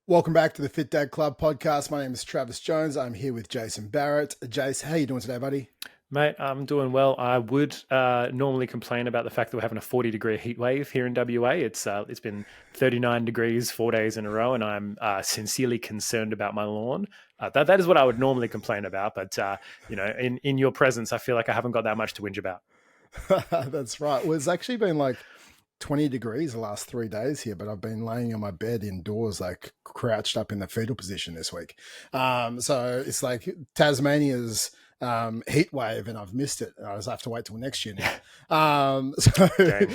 Welcome back to the Fit Dad Club podcast. My name is Travis Jones. I'm here with Jason Barrett. Jace, how you doing today, buddy? Mate, I'm doing well. I would normally complain about the fact that we're having a 40-degree heat wave here in WA. It's been 39 degrees 4 days in a row, and I'm sincerely concerned about my lawn. That is what I would normally complain about, but in your presence, I feel like I haven't got that much to whinge about. That's right. Well, it's actually been like 20 degrees the last 3 days here, but I've been laying on my bed indoors, like crouched up in the fetal position this week. So it's like Tasmania's heat wave, and I've missed it. I just have to wait till next year now. Dang.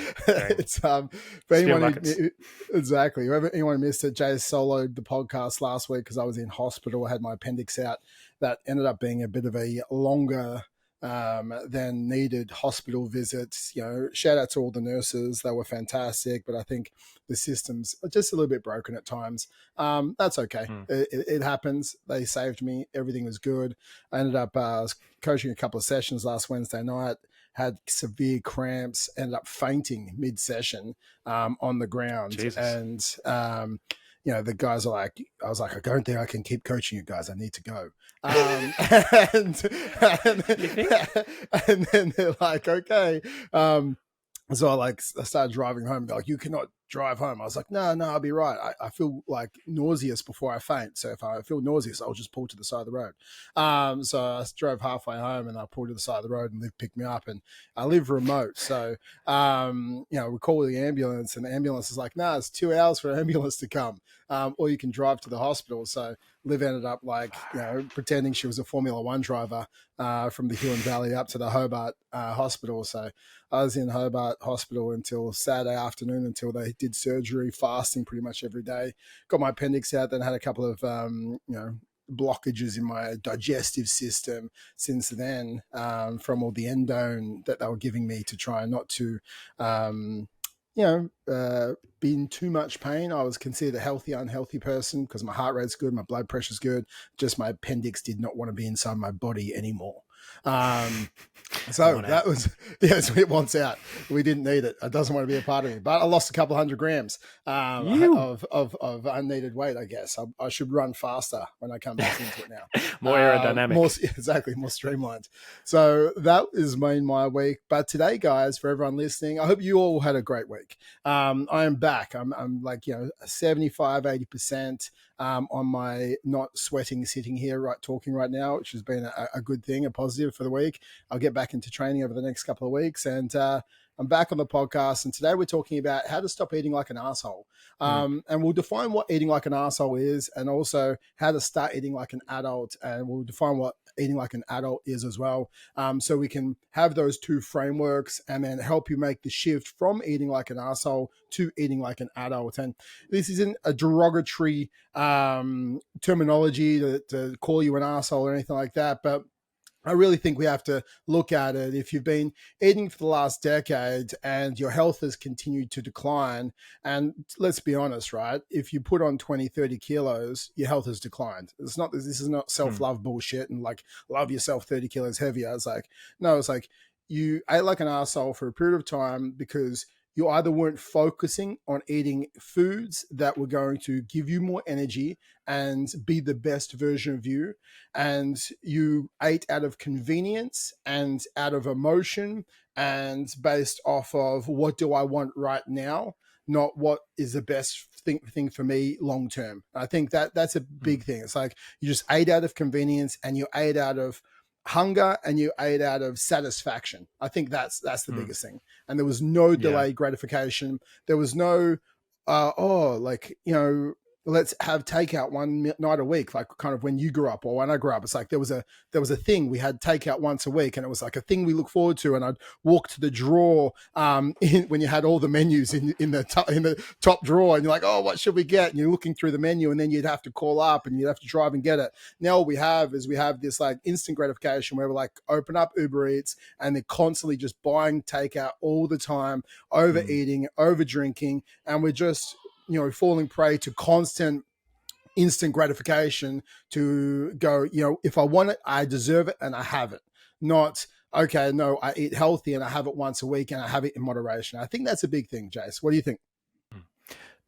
It's for anyone who, exactly anyone who missed it, Jay soloed the podcast last week because I was in hospital. I had my appendix out. That ended up being a bit of a longer than needed hospital visits. Shout out to all the nurses. They were fantastic, but I think the systems are just a little bit broken at times. That's okay. It happens. They saved me. Everything was good. I ended up coaching a couple of sessions last Wednesday night, had severe cramps, ended up fainting mid-session on the ground. Jesus. And the guys are like, I was like, I don't think I can keep coaching you guys. I need to go. And then they're like, okay. So I started driving home. They're like, you cannot drive home. I was like, no, I'll be right. I feel like nauseous before I faint. So if I feel nauseous, I'll just pull to the side of the road. So I drove halfway home and I pulled to the side of the road and Liv picked me up, and I live remote. So, we call the ambulance, and the ambulance is like, it's 2 hours for an ambulance to come. Or you can drive to the hospital. So Liv ended up pretending she was a Formula One driver from the Huon Valley up to the Hobart hospital. So I was in Hobart Hospital until Saturday afternoon until they did surgery, fasting pretty much every day. Got my appendix out, then had a couple of, blockages in my digestive system since then from all the endone that they were giving me to try not to, be in too much pain. I was considered a healthy, unhealthy person because my heart rate's good, my blood pressure's good. Just my appendix did not want to be inside my body anymore. So that was, it wants out. We didn't need it. It doesn't want to be a part of me. But I lost a couple 100 grams of unneeded weight, I guess. I should run faster when I come back into it now. More aerodynamic. Exactly, more streamlined. So that is my week. But today, guys, for everyone listening, I hope you all had a great week. I am back. I'm 75, 80% on my not sweating sitting here talking right now, which has been a good thing, a positive for the week. I'll get back into training over the next couple of weeks, and I'm back on the podcast, and today we're talking about how to stop eating like an asshole. And we'll define what eating like an asshole is, and also how to start eating like an adult, and we'll define what eating like an adult is as well. So we can have those two frameworks and then help you make the shift from eating like an asshole to eating like an adult. And this isn't a derogatory terminology to call you an asshole or anything like that, but I really think we have to look at it. If you've been eating for the last decade and your health has continued to decline, and let's be honest, right? If you put on 20, 30 kilos, your health has declined. This is not self-love bullshit and love yourself 30 kilos heavier. It's like, no, it's like you ate like an asshole for a period of time because you either weren't focusing on eating foods that were going to give you more energy and be the best version of you, and you ate out of convenience and out of emotion and based off of what do I want right now, not what is the best thing for me long term. I think that's a big thing. It's like you just ate out of convenience and you ate out of hunger and you ate out of satisfaction. I think that's the biggest thing. And there was no delayed gratification. There was no, let's have takeout one night a week, like kind of when you grew up or when I grew up. It's like there was a thing. We had takeout once a week, and it was like a thing we look forward to. And I'd walk to the drawer when you had all the menus in the top drawer, and you're like, oh, what should we get? And you're looking through the menu, and then you'd have to call up and you'd have to drive and get it. Now all we have this like instant gratification where we like open up Uber Eats and they're constantly just buying takeout all the time, overeating, over drinking, and we're just falling prey to constant instant gratification to go, if I want it, I deserve it and I have it. Not, okay, no, I eat healthy and I have it once a week and I have it in moderation. I think that's a big thing, Jace. What do you think?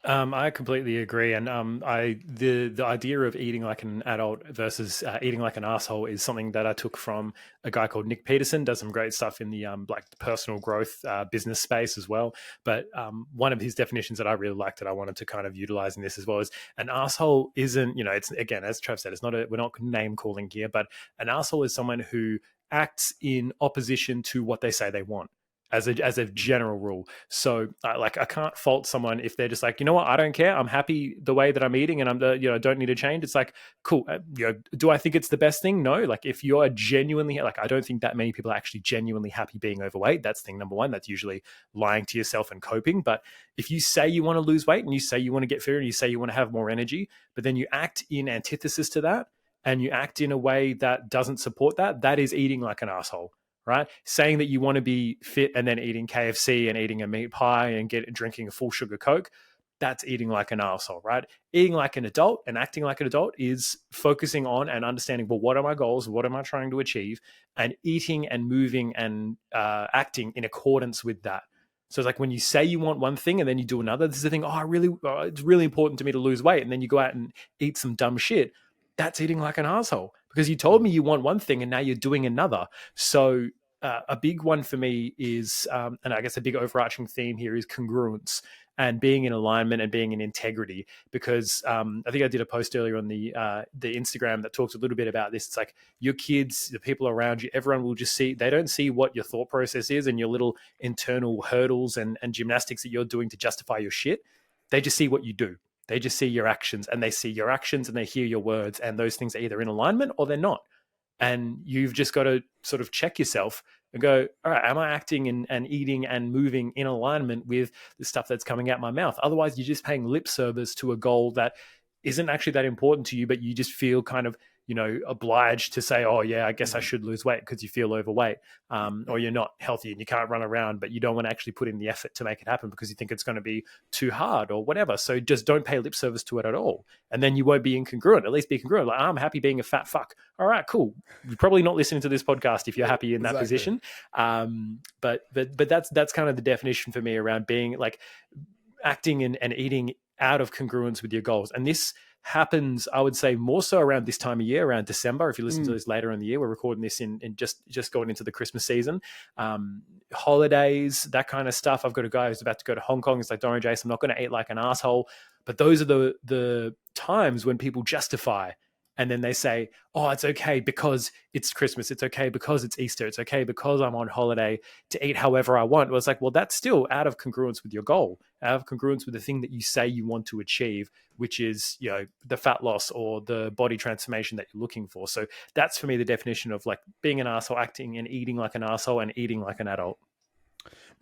I completely agree, and the idea of eating like an adult versus eating like an asshole is something that I took from a guy called Nick Peterson. Does some great stuff in the like the personal growth business space as well. But one of his definitions that I really liked that I wanted to kind of utilize in this as well is an asshole isn't, you know, it's again, as Trev said, it's not a, we're not name calling here, but an asshole is someone who acts in opposition to what they say they want, as a general rule. So like I can't fault someone if they're just like, you know what, I don't care, I'm happy the way that I'm eating, and I'm the, you know, don't need to change. It's like, cool, you know, do I think it's the best thing? No. Like if you're genuinely, like, I don't think that many people are actually genuinely happy being overweight. That's thing number one. That's usually lying to yourself and coping. But if you say you want to lose weight and you say you want to get fitter and you say you want to have more energy, but then you act in antithesis to that, and you act in a way that doesn't support that, that is eating like an asshole, right? Saying that you want to be fit and then eating KFC and eating a meat pie and drinking a full sugar Coke, that's eating like an asshole, right? Eating like an adult and acting like an adult is focusing on and understanding, well, what are my goals? What am I trying to achieve? And eating and moving and acting in accordance with that. So it's like when you say you want one thing and then you do another, this is the thing, it's really important to me to lose weight. And then you go out and eat some dumb shit. That's eating like an asshole because you told me you want one thing and now you're doing another. So a big one for me is, and I guess a big overarching theme here is congruence and being in alignment and being in integrity. Because I think I did a post earlier on the Instagram that talks a little bit about this. It's like your kids, the people around you, everyone will just see, they don't see what your thought process is and your little internal hurdles and gymnastics that you're doing to justify your shit. They just see what you do. They just see your actions, and they see your actions and they hear your words, and those things are either in alignment or they're not. And you've just got to sort of check yourself and go, all right, am I acting and eating and moving in alignment with the stuff that's coming out my mouth? Otherwise, you're just paying lip service to a goal that isn't actually that important to you, but you just feel kind of, you know, obliged to say, oh yeah, I guess I should lose weight because you feel overweight, or you're not healthy and you can't run around, but you don't want to actually put in the effort to make it happen because you think it's going to be too hard or whatever. So just don't pay lip service to it at all, and then you won't be incongruent. At least be congruent. Like, I'm happy being a fat fuck. All right, cool. You're probably not listening to this podcast if you're happy in that position. But that's kind of the definition for me around being like acting and eating out of congruence with your goals. And this happens, I would say, more so around this time of year, around December. If you listen to this later in the year, we're recording this in just going into the Christmas season, holidays, that kind of stuff. I've got a guy who's about to go to Hong Kong. It's like, don't worry, Jason, I'm not going to eat like an asshole. But those are the times when people justify, and then they say, oh, it's okay because it's Christmas. It's okay because it's Easter. It's okay because I'm on holiday to eat however I want. Well, it's like, well, that's still out of congruence with your goal, out of congruence with the thing that you say you want to achieve, which is, you know, the fat loss or the body transformation that you're looking for. So that's for me the definition of like being an asshole, acting and eating like an asshole, and eating like an adult.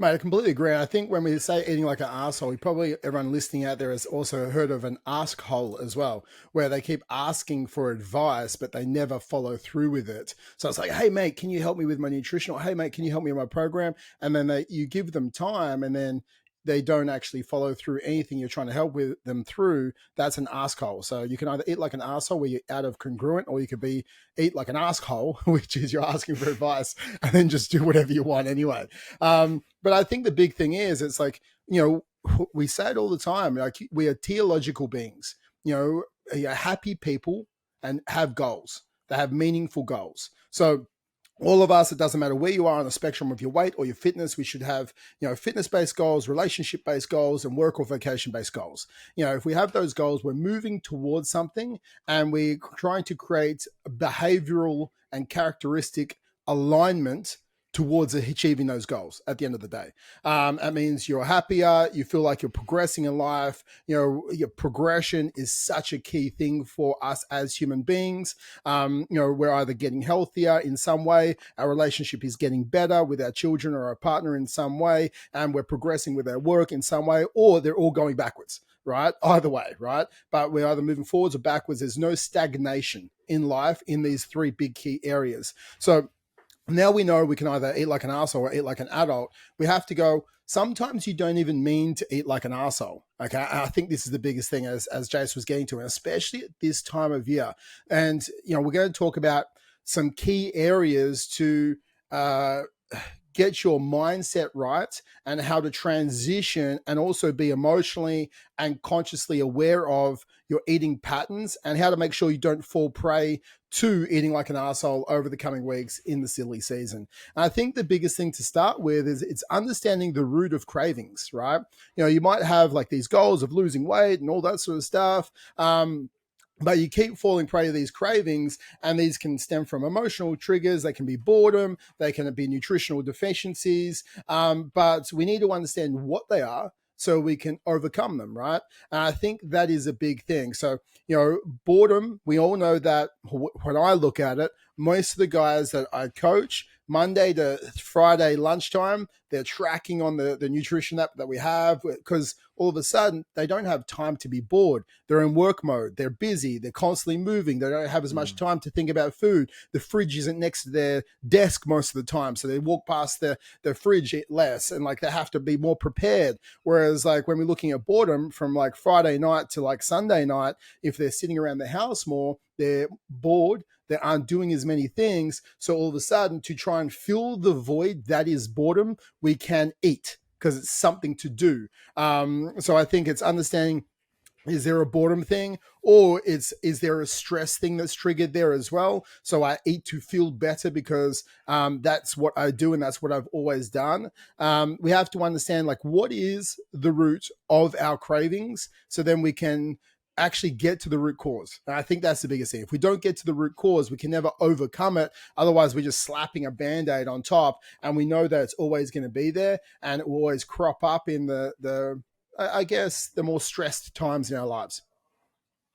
Mate, I completely agree. I think when we say eating like an asshole, probably everyone listening out there has also heard of an ask hole as well, where they keep asking for advice, but they never follow through with it. So it's like, hey, mate, can you help me with my nutrition? Or hey, mate, can you help me with my program? And then you give them time, and then they don't actually follow through anything you're trying to help with them through. That's an asshole. So you can either eat like an asshole where you're out of congruent, or you could be eat like an asshole, which is you're asking for advice and then just do whatever you want anyway. But I think the big thing is, it's like, you know, we say it all the time, like we are teleological beings, you know, happy people and have goals. They have meaningful goals. So all of us, it doesn't matter where you are on the spectrum of your weight or your fitness, we should have, you know, fitness-based goals, relationship-based goals, and work or vocation-based goals. You know, if we have those goals, we're moving towards something, and we're trying to create behavioral and characteristic alignment towards achieving those goals at the end of the day. That means you're happier, you feel like you're progressing in life. You know, your progression is such a key thing for us as human beings. You know, we're either getting healthier in some way, our relationship is getting better with our children or our partner in some way, and we're progressing with our work in some way, or they're all going backwards, right? Either way, right? But we're either moving forwards or backwards. There's no stagnation in life in these three big key areas. So now we know we can either eat like an asshole or eat like an adult. We have to go, sometimes you don't even mean to eat like an asshole. Okay. And I think this is the biggest thing as Jace was getting to, and especially at this time of year. And, you know, we're going to talk about some key areas to get your mindset right and how to transition and also be emotionally and consciously aware of your eating patterns and how to make sure you don't fall prey to eating like an asshole over the coming weeks in the silly season. And I think the biggest thing to start with is it's understanding the root of cravings, right? You know, you might have like these goals of losing weight and all that sort of stuff. But you keep falling prey to these cravings, and these can stem from emotional triggers. They can be boredom, they can be nutritional deficiencies. But we need to understand what they are so we can overcome them, right? And I think that is a big thing. So, you know, boredom, we all know that when I look at it, most of the guys that I coach, Monday to Friday lunchtime, they're tracking on the nutrition app that we have because all of a sudden they don't have time to be bored. They're in work mode. They're busy. They're constantly moving. They don't have as much time to think about food. The fridge isn't next to their desk most of the time. So they walk past the fridge less and like they have to be more prepared. Whereas like when we're looking at boredom from like Friday night to like Sunday night, if they're sitting around the house more, they're bored. They aren't doing as many things. So all of a sudden, to try and fill the void that is boredom, we can eat because it's something to do. So I think it's understanding, is there a boredom thing, or is there a stress thing that's triggered there as well? So I eat to feel better because that's what I do and that's what I've always done. We have to understand like what is the root of our cravings, so then we can actually get to the root cause. And I think that's the biggest thing. If we don't get to the root cause, we can never overcome it. Otherwise, we're just slapping a Band-Aid on top, and we know that it's always going to be there, and it will always crop up in I guess, the more stressed times in our lives.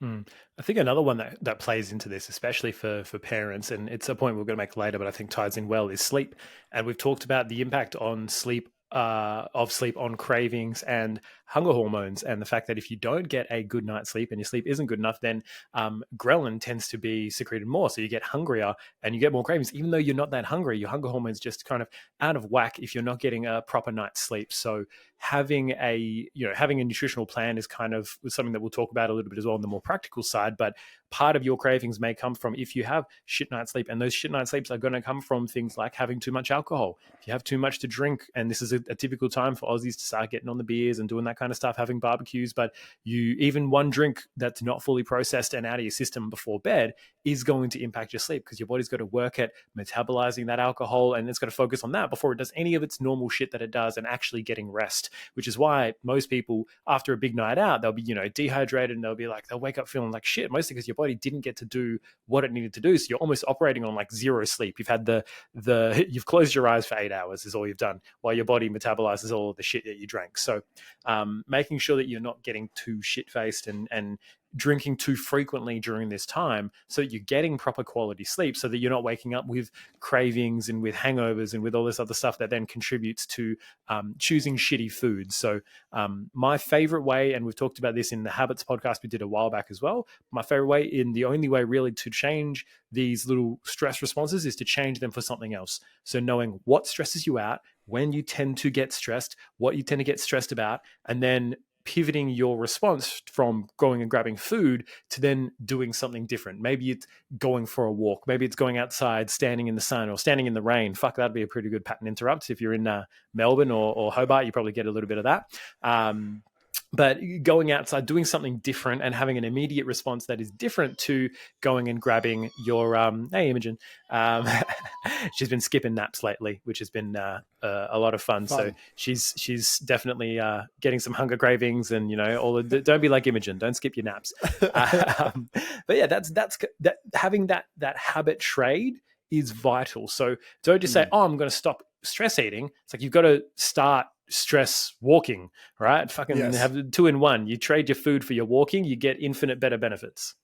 I think another one that plays into this, especially for parents, and it's a point we're going to make later, but I think ties in well, is sleep. And we've talked about the impact on sleep of sleep on cravings and hunger hormones, and the fact that if you don't get a good night's sleep and your sleep isn't good enough, then ghrelin tends to be secreted more, so you get hungrier and you get more cravings, even though you're not that hungry. Your hunger hormones just kind of out of whack if you're not getting a proper night's sleep. So having a nutritional plan is kind of something that we'll talk about a little bit as well on the more practical side. But part of your cravings may come from if you have shit night's sleep, and those shit night sleeps are going to come from things like having too much alcohol. If you have too much to drink, and this is a typical time for Aussies to start getting on the beers and doing that kind of stuff, having barbecues, but even one drink that's not fully processed and out of your system before bed is going to impact your sleep, because your body's got to work at metabolizing that alcohol, and it's got to focus on that before it does any of its normal shit that it does and actually getting rest. Which is why most people, after a big night out, they'll be, dehydrated, and they'll wake up feeling like shit, mostly because your body didn't get to do what it needed to do. So you're almost operating on like zero sleep. You've had you've closed your eyes for 8 hours is all you've done, while your body metabolizes all of the shit that you drank. So making sure that you're not getting too shit-faced and drinking too frequently during this time, so that you're getting proper quality sleep, so that you're not waking up with cravings and with hangovers and with all this other stuff that then contributes to choosing shitty foods. So my favorite way, and we've talked about this in the Habits podcast we did a while back as well, my favorite way, in the only way really to change these little stress responses, is to change them for something else. So knowing what stresses you out, when you tend to get stressed, what you tend to get stressed about, and then pivoting your response from going and grabbing food to then doing something different. Maybe it's going for a walk. Maybe it's going outside, standing in the sun or standing in the rain. Fuck, that'd be a pretty good pattern interrupt. If you're in Melbourne or Hobart, you probably get a little bit of that. But going outside, doing something different, and having an immediate response that is different to going and grabbing your hey, Imogen. She's been skipping naps lately, which has been a lot of fun. So she's definitely getting some hunger cravings, and don't be like Imogen, don't skip your naps. But yeah, that's having that habit trade is vital. So don't just say, I'm going to stop stress eating. It's like you've got to start stress walking, right? Fucking have 2-in-1. You trade your food for your walking, you get infinite better benefits.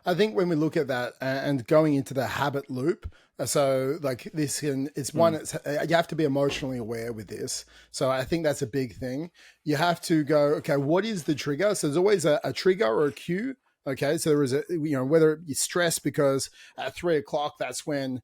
I think when we look at that and going into the habit loop, so like this it's one, you have to be emotionally aware with this. So I think that's a big thing. You have to go, okay, what is the trigger? So there's always a trigger or a cue. Okay, so there is whether you're stressed because at 3:00, that's when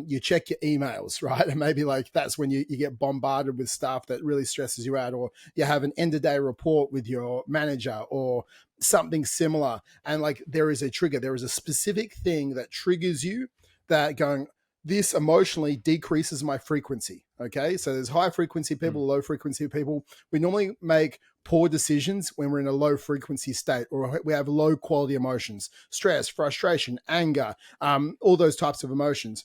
you check your emails, right? And maybe like that's when you get bombarded with stuff that really stresses you out, or you have an end of day report with your manager or something similar. And like there is a trigger, there is a specific thing that triggers you, that going, this emotionally decreases my frequency. Okay. So there's high frequency people, low frequency people. We normally make poor decisions when we're in a low frequency state, or we have low quality emotions, stress, frustration, anger, all those types of emotions.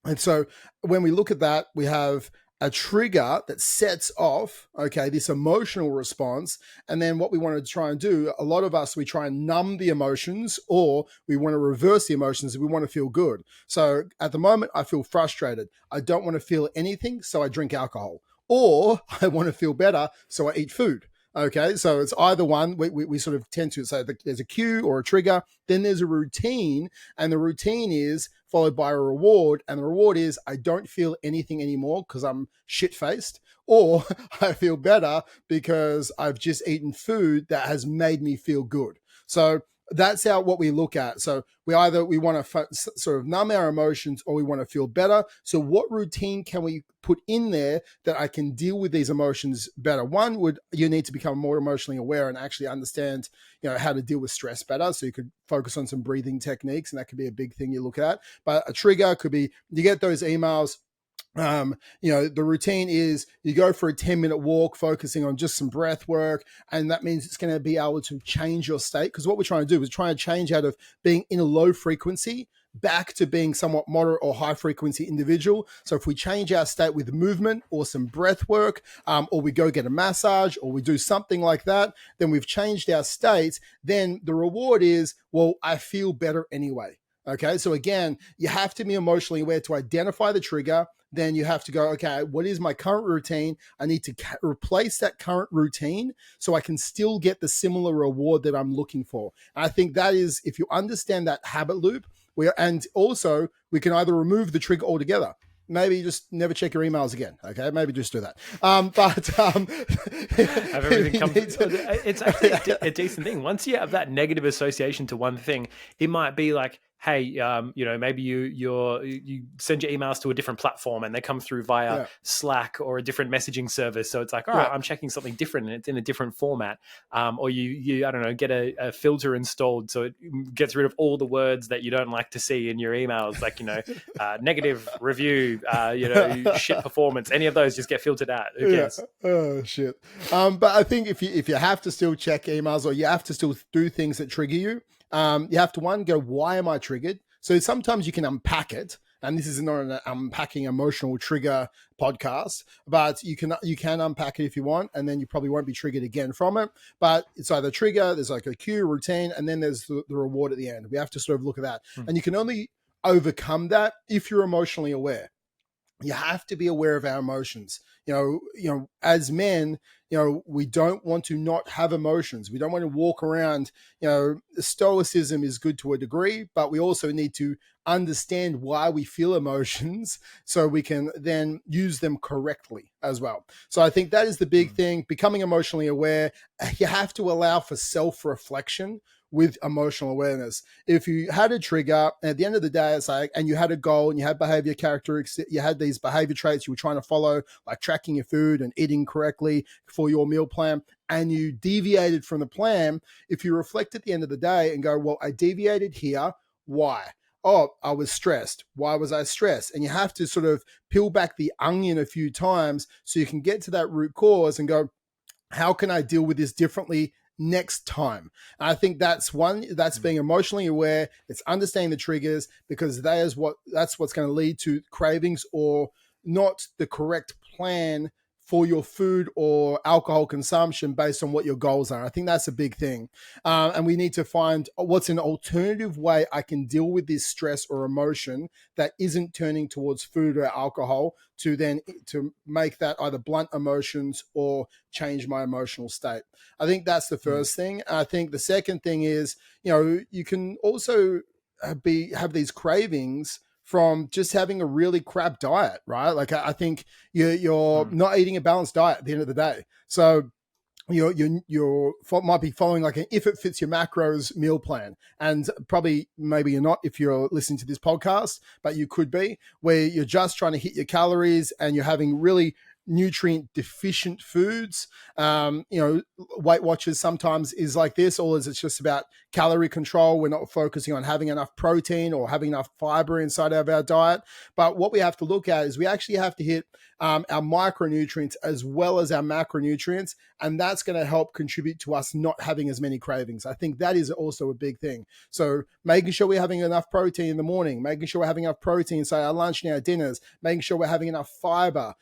And so when we look at that, we have a trigger that sets off, okay, this emotional response. And then what we want to try and do, a lot of us, we try and numb the emotions, or we want to reverse the emotions. We want to feel good. So at the moment, I feel frustrated. I don't want to feel anything, so I drink alcohol. Or I want to feel better, so I eat food. Okay, so it's either one. We sort of tend to say there's a cue or a trigger, then there's a routine, and the routine is followed by a reward, and the reward is I don't feel anything anymore because I'm shit-faced, or I feel better because I've just eaten food that has made me feel good. So that's what we look at. So we want to sort of numb our emotions, or we want to feel better. So what routine can we put in there that I can deal with these emotions better? One you need to become more emotionally aware and actually understand, how to deal with stress better. So you could focus on some breathing techniques, and that could be a big thing you look at. But a trigger could be you get those emails. The routine is you go for a 10-minute walk, focusing on just some breath work. And that means it's going to be able to change your state. Because what we're trying to do is try and change out of being in a low frequency back to being somewhat moderate or high frequency individual. So if we change our state with movement or some breath work, or we go get a massage, or we do something like that, then we've changed our states. Then the reward is, well, I feel better anyway. Okay. So again, you have to be emotionally aware to identify the trigger. Then you have to go, okay, what is my current routine? I need to replace that current routine so I can still get the similar reward that I'm looking for. And I think that is, if you understand that habit loop, and also we can either remove the trigger altogether. Maybe just never check your emails again. Okay, maybe just do that. Have everything come. It's actually a decent thing. Once you have that negative association to one thing, it might be like, hey, maybe you send your emails to a different platform and they come through via Slack or a different messaging service. So it's like, all right, I'm checking something different and it's in a different format. Or you I don't know, get a filter installed so it gets rid of all the words that you don't like to see in your emails, like negative review, shit performance. Any of those just get filtered out. Who cares? Oh shit. But I think if you have to still check emails, or you have to still do things that trigger you, you have to go, why am I triggered? So sometimes you can unpack it, and this is not an unpacking emotional trigger podcast, but you can unpack it if you want, and then you probably won't be triggered again from it. But it's either trigger, there's like a cue, routine, and then there's the reward at the end. We have to sort of look at that, and you can only overcome that if you're emotionally aware. You have to be aware of our emotions. As men, we don't want to not have emotions. We don't want to walk around, stoicism is good to a degree, but we also need to understand why we feel emotions so we can then use them correctly as well. So I think that is the big thing, becoming emotionally aware. You have to allow for self-reflection with emotional awareness. If you had a trigger, and at the end of the day, it's like, and you had a goal and you had behavior characteristics, you had these behavior traits you were trying to follow, like tracking your food and eating correctly for your meal plan, and you deviated from the plan, if you reflect at the end of the day and go, well, I deviated here, why? Oh, I was stressed. Why was I stressed? And you have to sort of peel back the onion a few times so you can get to that root cause and go, how can I deal with this differently next time? And I think that's being emotionally aware. It's understanding the triggers, because that's what's going to lead to cravings or not the correct plan for your food or alcohol consumption based on what your goals are. I think that's a big thing. And we need to find what's an alternative way I can deal with this stress or emotion that isn't turning towards food or alcohol to make that either blunt emotions or change my emotional state. I think that's the first thing. I think the second thing is, you can also have these cravings from just having a really crap diet, right? Like I think you're not eating a balanced diet at the end of the day. So you might be following like an if it fits your macros meal plan, and maybe you're not if you're listening to this podcast, but you could be, where you're just trying to hit your calories and you're having really nutrient deficient foods. Weight Watchers sometimes is like this, or is it's just about calorie control. We're not focusing on having enough protein or having enough fiber inside of our diet. But what we have to look at is we actually have to hit our micronutrients as well as our macronutrients, and that's going to help contribute to us not having as many cravings. I think that is also a big thing. So making sure we're having enough protein in the morning, making sure we're having enough protein inside our lunch and our dinners, making sure we're having enough fiber,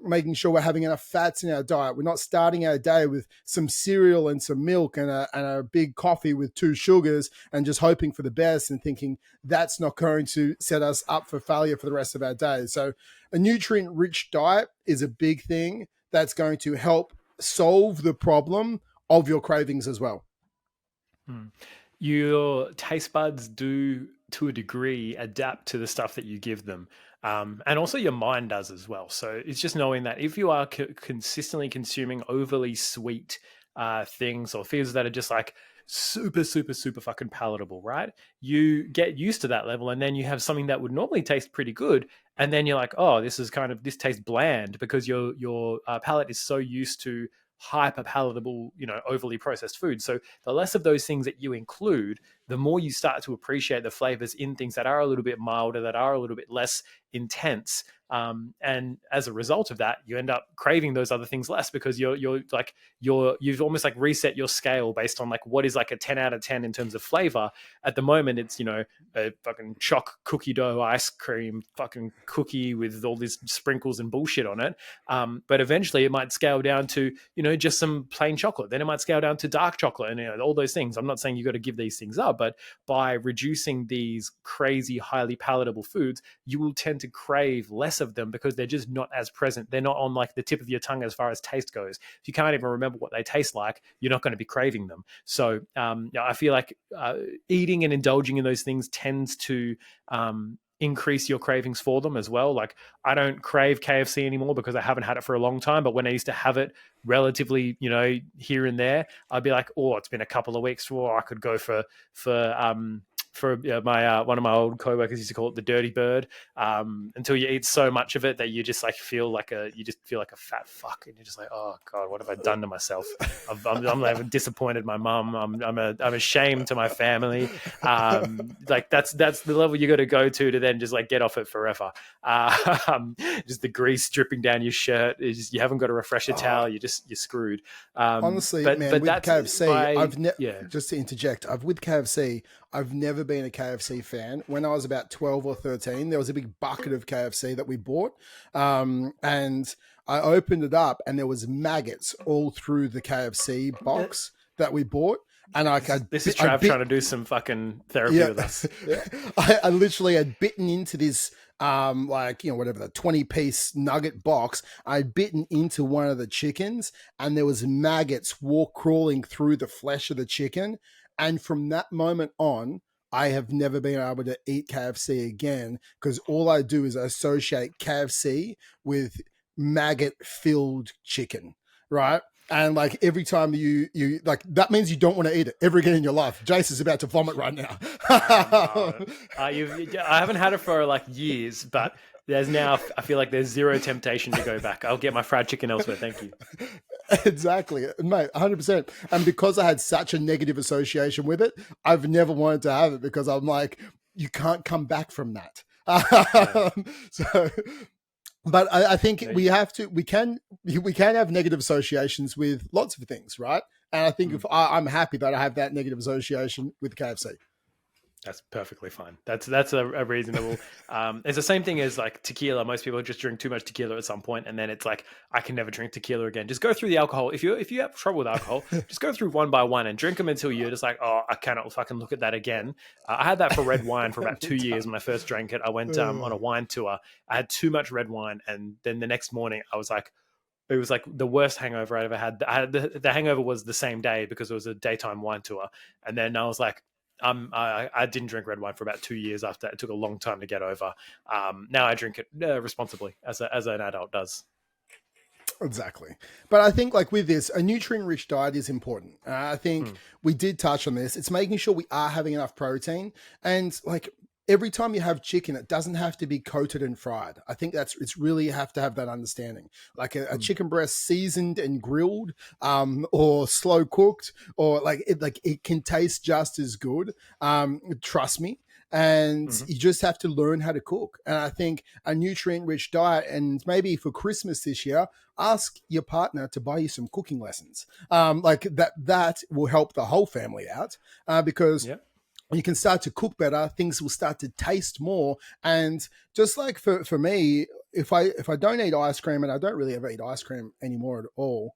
making sure we're having enough fats in our diet. We're not starting our day with some cereal and some milk and a big coffee with 2 sugars and just hoping for the best and thinking that's not going to set us up for failure for the rest of our day. So a nutrient-rich diet is a big thing that's going to help solve the problem of your cravings as well. Your taste buds do, to a degree, adapt to the stuff that you give them. And also your mind does as well. So it's just knowing that if you are consistently consuming overly sweet things or foods that are just like super, super, super fucking palatable, right? You get used to that level, and then you have something that would normally taste pretty good, and then you're like, oh, this tastes bland, because your palate is so used to hyper palatable, overly processed food. So the less of those things that you include, the more you start to appreciate the flavors in things that are a little bit milder, that are a little bit less intense. And as a result of that, you end up craving those other things less, because you've almost like reset your scale based on like what is like a 10 out of 10 in terms of flavor. At the moment, it's, a fucking choc cookie dough ice cream fucking cookie with all these sprinkles and bullshit on it. But eventually it might scale down to, just some plain chocolate. Then it might scale down to dark chocolate and all those things. I'm not saying you got to give these things up, but by reducing these crazy, highly palatable foods, you will tend to crave less of them because they're just not as present. They're not on like the tip of your tongue as far as taste goes. If you can't even remember what they taste like, you're not going to be craving them. So I feel like eating and indulging in those things tends to increase your cravings for them as well. Like, I don't crave KFC anymore because I haven't had it for a long time, but when I used to have it relatively, here and there, I'd be like, oh, it's been a couple of weeks, or I could go for my one of my old coworkers used to call it the dirty bird, until you eat so much of it that you just like feel like a fat fuck, and you're just like, oh god, what have I done to myself? I'm like disappointed my mum. I'm ashamed to my family. Like that's the level you got to go to then just like get off it forever. Just the grease dripping down your shirt. You haven't got a refresher towel. You're screwed. Honestly, with KFC, just to interject, with KFC, I've never been a KFC fan. When I was about 12 or 13, there was a big bucket of KFC that we bought. And I opened it up and there was maggots all through the KFC box that we bought. And this is Trav trying to do some fucking therapy with us. I literally had bitten into this, whatever, the 20-piece nugget box. I'd bitten into one of the chickens and there was maggots crawling through the flesh of the chicken. And from that moment on, I have never been able to eat KFC again, because all I do is associate KFC with maggot-filled chicken, right? And like every time you like, that means you don't want to eat it ever again in your life. Jace is about to vomit right now. I haven't had it for like years, but I feel like there's zero temptation to go back. I'll get my fried chicken elsewhere. Thank you. Exactly, mate, 100%. And because I had such a negative association with it, I've never wanted to have it, because I'm like, you can't come back from that. But I think we can have negative associations with lots of things, right? And I think if I'm happy that I have that negative association with KFC. That's perfectly fine. That's a reasonable. It's the same thing as like tequila. Most people just drink too much tequila at some point, and then it's like, I can never drink tequila again. Just go through the alcohol. If you have trouble with alcohol, just go through one by one and drink them until you're just like, oh, I cannot fucking look at that again. I had that for red wine for about 2 years when I first drank it. I went on a wine tour. I had too much red wine, and then the next morning I was like, it was like the worst hangover I ever had. The hangover was the same day because it was a daytime wine tour, and then I was like, I didn't drink red wine for about 2 years after. It took a long time to get over. Now I drink it responsibly, as an adult does. Exactly. But I think like with this, a nutrient-rich diet is important. I think we did touch on this. It's making sure we are having enough protein. And like every time you have chicken, it doesn't have to be coated and fried. I think it's really, you have to have that understanding. Like a Mm. chicken breast seasoned and grilled, or slow cooked, or like it can taste just as good. Trust me. And Mhm. you just have to learn how to cook. And I think a nutrient rich diet, and maybe for Christmas this year, ask your partner to buy you some cooking lessons. Like that will help the whole family out, because Yeah. you can start to cook better, things will start to taste more. And just like for me, if I don't eat ice cream, and I don't really ever eat ice cream anymore at all,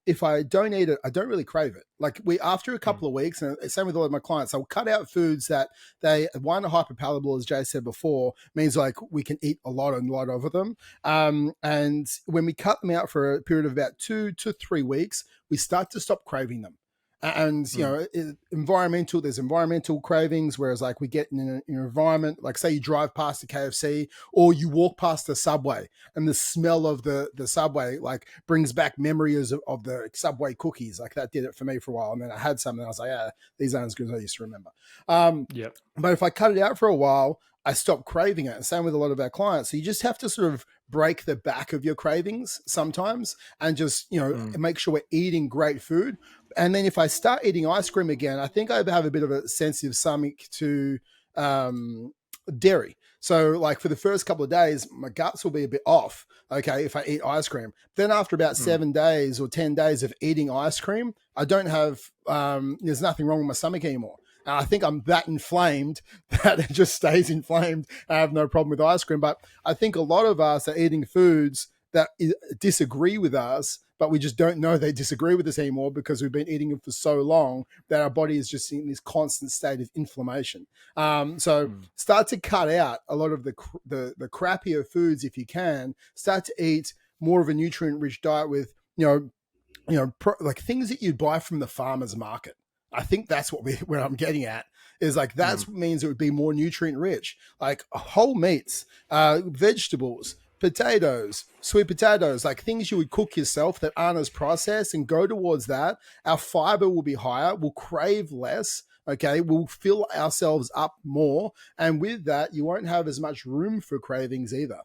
if I don't eat it, I don't really crave it. Like we after a Mm. couple of weeks, and same with all of my clients, I'll cut out foods that they one are hyperpalatable, as Jay said before, means like we can eat a lot and a lot of them. And when we cut them out for a period of about 2 to 3 weeks, we start to stop craving them. And Mm. there's environmental cravings, whereas like we get in an environment, like say you drive past the KFC, or you walk past the Subway, and the smell of the Subway like brings back memories of the Subway cookies. Like that did it for me for a while, and then I had some and I was like, yeah, these aren't as good as I used to remember. um, Yep. but if I cut it out for a while, I stop craving it. And same with a lot of our clients. So you just have to sort of break the back of your cravings sometimes, and just, Mm. make sure we're eating great food. And then if I start eating ice cream again, I think I have a bit of a sensitive stomach to um, dairy. So like for the first couple of days, my guts will be a bit off. Okay, if I eat ice cream, then after about Mm. 7 days or 10 days of eating ice cream, I don't have. There's nothing wrong with my stomach anymore. And I think I'm that inflamed that it just stays inflamed. I have no problem with ice cream. But I think a lot of us are eating foods that disagree with us, but we just don't know they disagree with us anymore because we've been eating them for so long that our body is just in this constant state of inflammation. So Mm. start to cut out a lot of the crappier foods if you can. Start to eat more of a nutrient rich diet with like things that you buy from the farmer's market. I think that's where I'm getting at, is like Mm. that means it would be more nutrient rich, like whole meats, vegetables, potatoes, sweet potatoes, like things you would cook yourself that aren't as processed, and go towards that. Our fiber will be higher. We'll crave less. Okay, we'll fill ourselves up more, and with that, you won't have as much room for cravings either.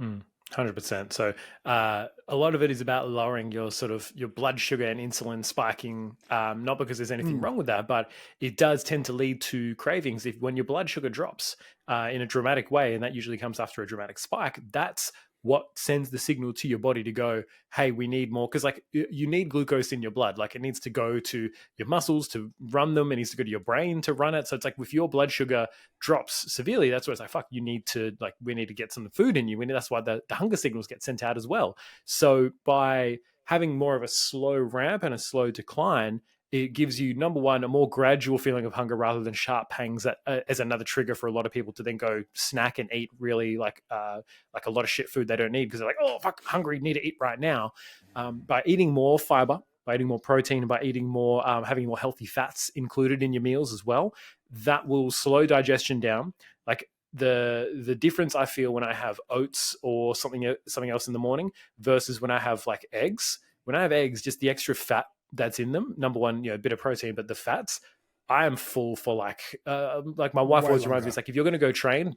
Mm. 100%. So a lot of it is about lowering your sort of your blood sugar and insulin spiking. Not because there's anything Mm. wrong with that, but it does tend to lead to cravings. If when your blood sugar drops in a dramatic way, and that usually comes after a dramatic spike, that's what sends the signal to your body to go, hey, we need more. Because like you need glucose in your blood. Like it needs to go to your muscles to run them. It needs to go to your brain to run it. So it's like if your blood sugar drops severely, that's where it's like, fuck, you need to, like, we need to get some food in you. That's why the hunger signals get sent out as well. So by having more of a slow ramp and a slow decline, it gives you, number one, a more gradual feeling of hunger rather than sharp pangs that as another trigger for a lot of people to then go snack and eat really like a lot of shit food they don't need because they're like, oh fuck, hungry, need to eat right now. By eating more fiber, by eating more protein, by eating more, having more healthy fats included in your meals as well, that will slow digestion down. Like the difference I feel when I have oats or something else in the morning versus when I have like eggs. When I have eggs, just the extra fat that's in them. Number one, a bit of protein, but the fats. I am full for like my wife Way always reminds me. longer. It's like if you're going to go train,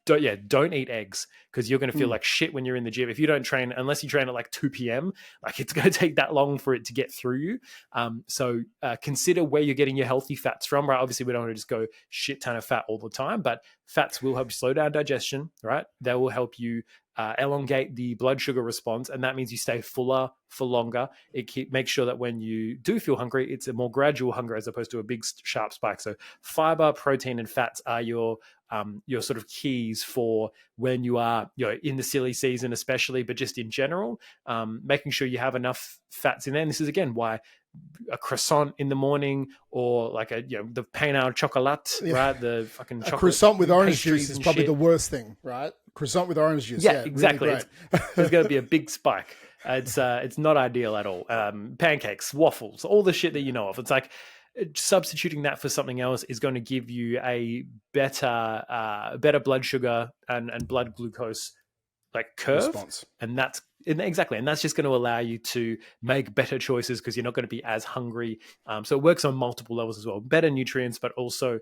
don't eat eggs because you're going to feel Mm. like shit when you're in the gym if you don't train, unless you train at like 2 p.m. Like it's going to take that long for it to get through you. So consider where you're getting your healthy fats from, right? Obviously we don't want to just go shit ton of fat all the time, but fats will help you slow down digestion, right? They will help you elongate the blood sugar response, and that means you stay fuller for longer. Makes sure that when you do feel hungry, it's a more gradual hunger as opposed to a big sharp spike. So fiber, protein, and fats are your sort of keys for when you are in the silly season especially, but just in general, making sure you have enough fats in there. And this is again why a croissant in the morning, or like the pain au chocolat, Yeah. right? The fucking A chocolate croissant with orange juice pastries is and probably the shit. worst thing, right? Croissant with orange juice, Yeah, yeah, really exactly. great. There's going to be a big spike. It's not ideal at all. Pancakes, waffles, all the shit that you know of. It's like substituting that for something else is going to give you a better blood sugar and blood glucose like curve, Response. and that's Exactly. And that's just going to allow you to make better choices because you're not going to be as hungry. So it works on multiple levels as well. Better nutrients, but also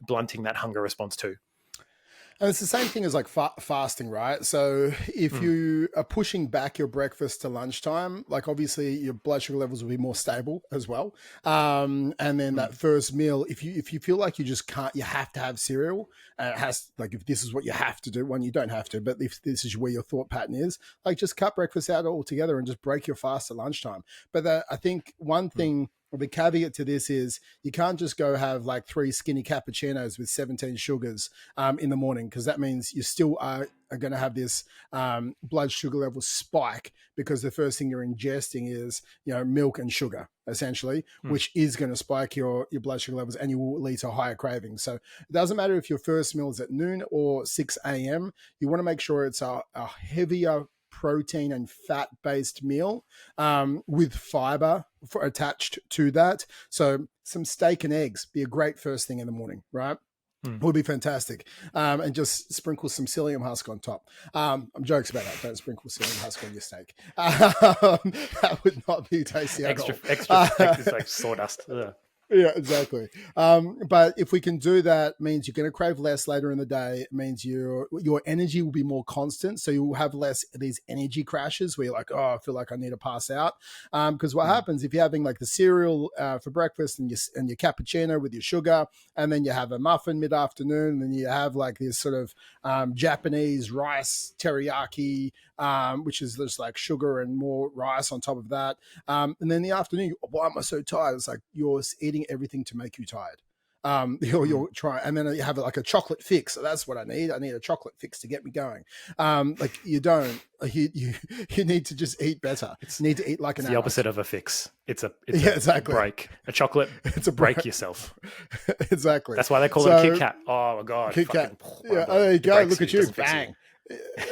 blunting that hunger response too. And it's the same thing as like fasting, right? So if you are pushing back your breakfast to lunchtime, like obviously your blood sugar levels will be more stable as well. And then that first meal, if you feel like you just can't, you have to have cereal, and it has, like, if this is what you have to do, one, you don't have to, but if this is where your thought pattern is, like, just cut breakfast out altogether and just break your fast at lunchtime. But I think one thing, the caveat to this is you can't just go have like 3 skinny cappuccinos with 17 sugars in the morning, because that means you still are going to have this blood sugar level spike, because the first thing you're ingesting is, milk and sugar essentially, which is going to spike your blood sugar levels, and you will lead to higher cravings. So it doesn't matter if your first meal is at noon or 6 a.m. You want to make sure it's a heavier protein and fat-based meal with fiber attached to that. So some steak and eggs be a great first thing in the morning, right? Would be fantastic. And just sprinkle some psyllium husk on top. I'm jokes about that. Don't sprinkle psyllium husk on your steak. That would not be tasty at all. Extra it's like sawdust. Ugh. Yeah, exactly. But if we can do that, means you're going to crave less later in the day. It means your energy will be more constant, so you will have less of these energy crashes where you're like, oh, I feel like I need to pass out. Because what happens if you're having like the cereal for breakfast and your cappuccino with your sugar, and then you have a muffin mid-afternoon, and then you have like this sort of Japanese rice teriyaki, which is just like sugar and more rice on top of that. And then in the afternoon, why am I so tired? It's like you're eating everything to make you tired. You'll try, and then you have like a chocolate fix. So that's what I need. I need a chocolate fix to get me going. Like you don't. You need to just eat better. You need to eat like an the opposite of a fix. It's exactly. a break. A chocolate. It's a break yourself. Exactly. That's why they call it a Kit Kat. Oh my god. Kit Kat. Yeah. Oh, there you go. Look at you. Bang.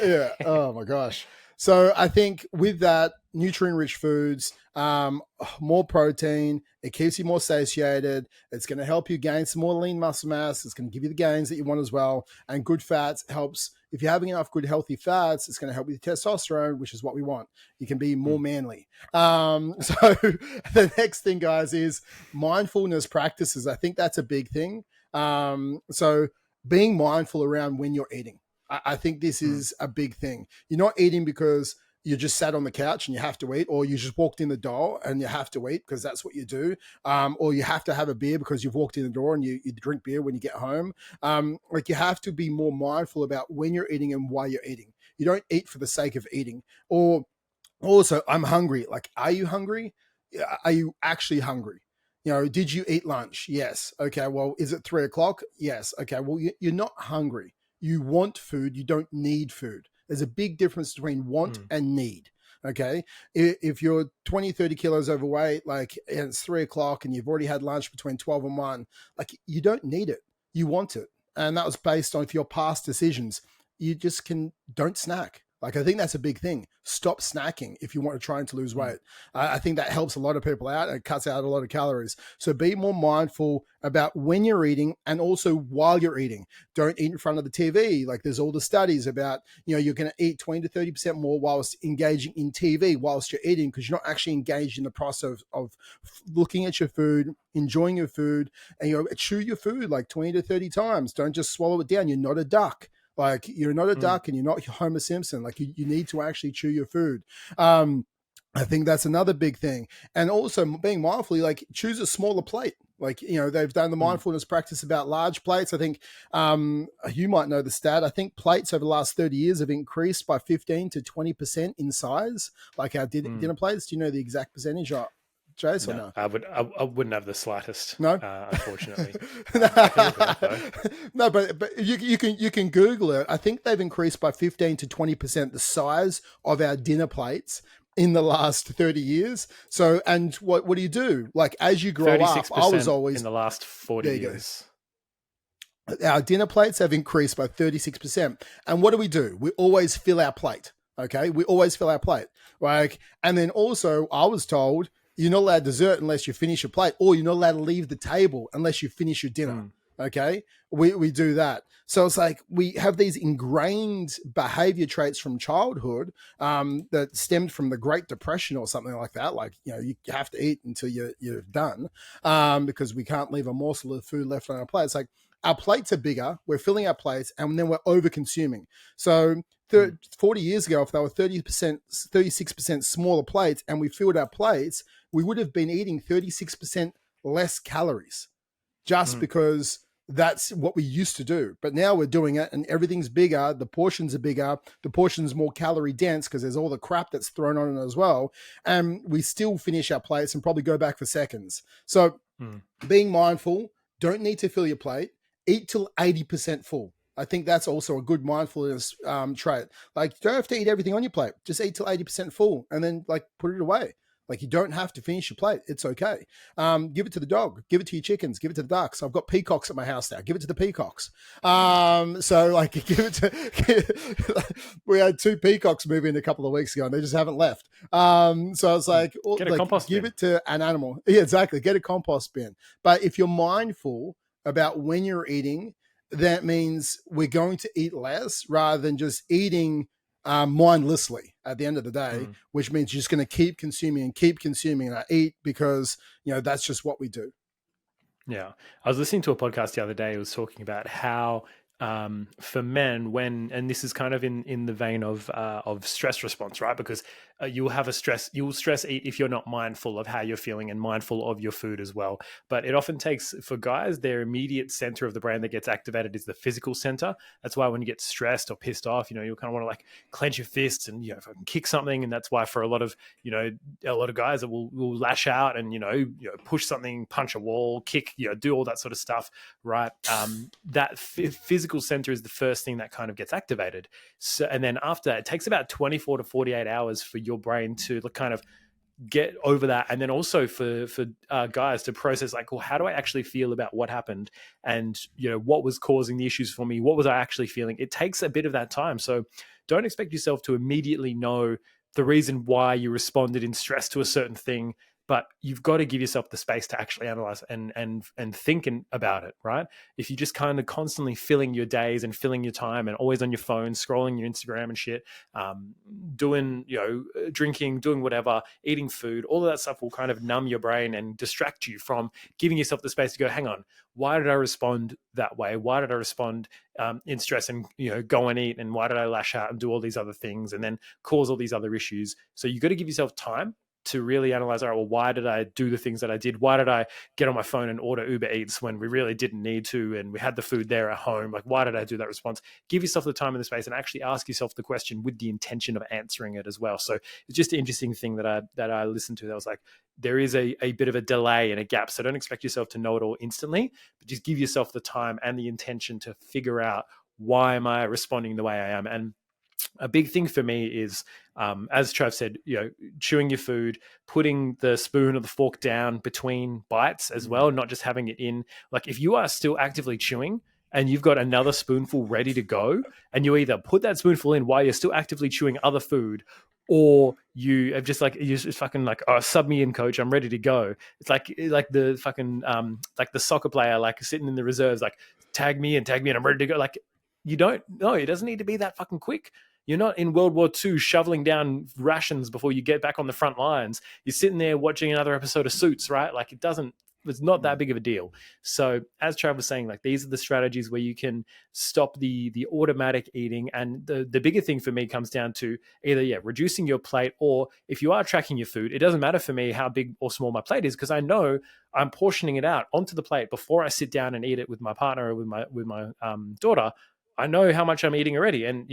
Yeah. Oh my gosh. So I think with that, nutrient-rich foods, more protein, it keeps you more satiated. It's going to help you gain some more lean muscle mass. It's going to give you the gains that you want as well. And good fats helps. If you're having enough good, healthy fats, it's going to help with testosterone, which is what we want. You can be more manly. So the next thing, guys, is mindfulness practices. I think that's a big thing. So being mindful around when you're eating. I think this is a big thing. You're not eating because you just sat on the couch and you have to eat, or you just walked in the door and you have to eat because that's what you do, or you have to have a beer because you've walked in the door and you drink beer when you get home. Like you have to be more mindful about when you're eating and why you're eating. You don't eat for the sake of eating. Or also, I'm hungry. Like, are you hungry? Are you actually hungry? Did you eat lunch? Yes. Okay. Well, is it 3:00? Yes. Okay. Well, you're not hungry. You want food. You don't need food. There's a big difference between want and need. Okay. If you're 20, 30 kilos overweight, like, and it's 3:00 and you've already had lunch between 12 and 1, like, you don't need it. You want it. And that was based on your past decisions. You just don't snack. Like, I think that's a big thing. Stop snacking if you want to try to lose weight. I think that helps a lot of people out. It cuts out a lot of calories. So be more mindful about when you're eating and also while you're eating. Don't eat in front of the TV. Like, there's all the studies about, you're going to eat 20 to 30% more whilst engaging in TV whilst you're eating, because you're not actually engaged in the process of looking at your food, enjoying your food, and chew your food like 20 to 30 times. Don't just swallow it down. You're not a duck. Like, you're not a duck and you're not Homer Simpson. Like, you need to actually chew your food. I think that's another big thing. And also being mindful, like, choose a smaller plate. Like, they've done the mindfulness practice about large plates. I think you might know the stat. I think plates over the last 30 years have increased by 15 to 20% in size, like our dinner plates. Do you know the exact percentage? Jace, no, or no? I wouldn't have the slightest. No, unfortunately. No, but you can Google it. I think they've increased by 15 to 20% the size of our dinner plates in the last 30 years. So, and what do you do? Like, as you grow up, I was always in the last 40 years. Our dinner plates have increased by 36%. And what do? We always fill our plate. Okay, we always fill our plate. Like, and then also, I was told, you're not allowed dessert unless you finish your plate, or you're not allowed to leave the table unless you finish your dinner. Okay, we do that. So it's like we have these ingrained behavior traits from childhood that stemmed from the Great Depression or something like that. Like, you have to eat until you're done, because we can't leave a morsel of food left on our plate. It's like our plates are bigger, we're filling our plates, and then we're over consuming. So 40 years ago, if they were 30%, 36% smaller plates and we filled our plates, we would have been eating 36% less calories, just because that's what we used to do. But now we're doing it and everything's bigger. The portions are bigger. The portion's more calorie dense because there's all the crap that's thrown on it as well. And we still finish our plates and probably go back for seconds. So being mindful, don't need to fill your plate. Eat till 80% full. I think that's also a good mindfulness trait. Like, you don't have to eat everything on your plate. Just eat till 80% full and then like put it away. Like, you don't have to finish your plate. It's okay. Give it to the dog. Give it to your chickens. Give it to the ducks. I've got peacocks at my house now. Give it to the peacocks. So like, give it to. We had 2 peacocks move in a couple of weeks ago, and they just haven't left. So it's like, get a compost give bin. it to an animal. Yeah, exactly. Get a compost bin. But if you're mindful about when you're eating, that means we're going to eat less rather than just eating mindlessly at the end of the day, which means you're just going to keep consuming and I eat because, that's just what we do. Yeah. I was listening to a podcast the other day. It was talking about how for men, and this is kind of in the vein of stress response, right? Because you'll stress eat if you're not mindful of how you're feeling and mindful of your food as well. But it often takes, for guys, their immediate center of the brain that gets activated is the physical center. That's why when you get stressed or pissed off, you'll kind of want to like clench your fists and fucking kick something. And that's why for a lot of guys that will lash out and push something, punch a wall, kick, do all that sort of stuff, right? That physical center is the first thing that kind of gets activated. So, and then after that, it takes about 24 to 48 hours for your brain to kind of get over that, and then also for guys to process like, well, how do I actually feel about what happened, and what was causing the issues for me, what was I actually feeling. It takes a bit of that time, so don't expect yourself to immediately know the reason why you responded in stress to a certain thing, but you've got to give yourself the space to actually analyze and think about it, right? If you just kind of constantly filling your days and filling your time and always on your phone, scrolling your Instagram and shit, doing, drinking, doing whatever, eating food, all of that stuff will kind of numb your brain and distract you from giving yourself the space to go, hang on, why did I respond that way? Why did I respond in stress and go and eat? And why did I lash out and do all these other things and then cause all these other issues? So you got to give yourself time to really analyze, all right, well, why did I do the things that I did? Why did I get on my phone and order Uber Eats when we really didn't need to and we had the food there at home? Like, why did I do that response? Give yourself the time and the space and actually ask yourself the question with the intention of answering it as well. So it's just an interesting thing that I listened to. That was like, there is a bit of a delay and a gap. So don't expect yourself to know it all instantly, but just give yourself the time and the intention to figure out, why am I responding the way I am? And a big thing for me is, as Trav said, chewing your food, putting the spoon or the fork down between bites as well, not just having it in. Like, if you are still actively chewing and you've got another spoonful ready to go, and you either put that spoonful in while you're still actively chewing other food, or you have just you just fucking like, oh, sub me in, coach, I'm ready to go. It's like the fucking like the soccer player like sitting in the reserves, like, tag me in, I'm ready to go. Like, you don't know, it doesn't need to be that fucking quick. You're not in World War II shoveling down rations before you get back on the front lines. You're sitting there watching another episode of Suits, right? Like, it's not that big of a deal. So as Trav was saying, like, these are the strategies where you can stop the automatic eating. And the bigger thing for me comes down to either, reducing your plate, or if you are tracking your food, it doesn't matter for me how big or small my plate is, because I know I'm portioning it out onto the plate before I sit down and eat it with my partner or with my daughter. I know how much I'm eating already. And,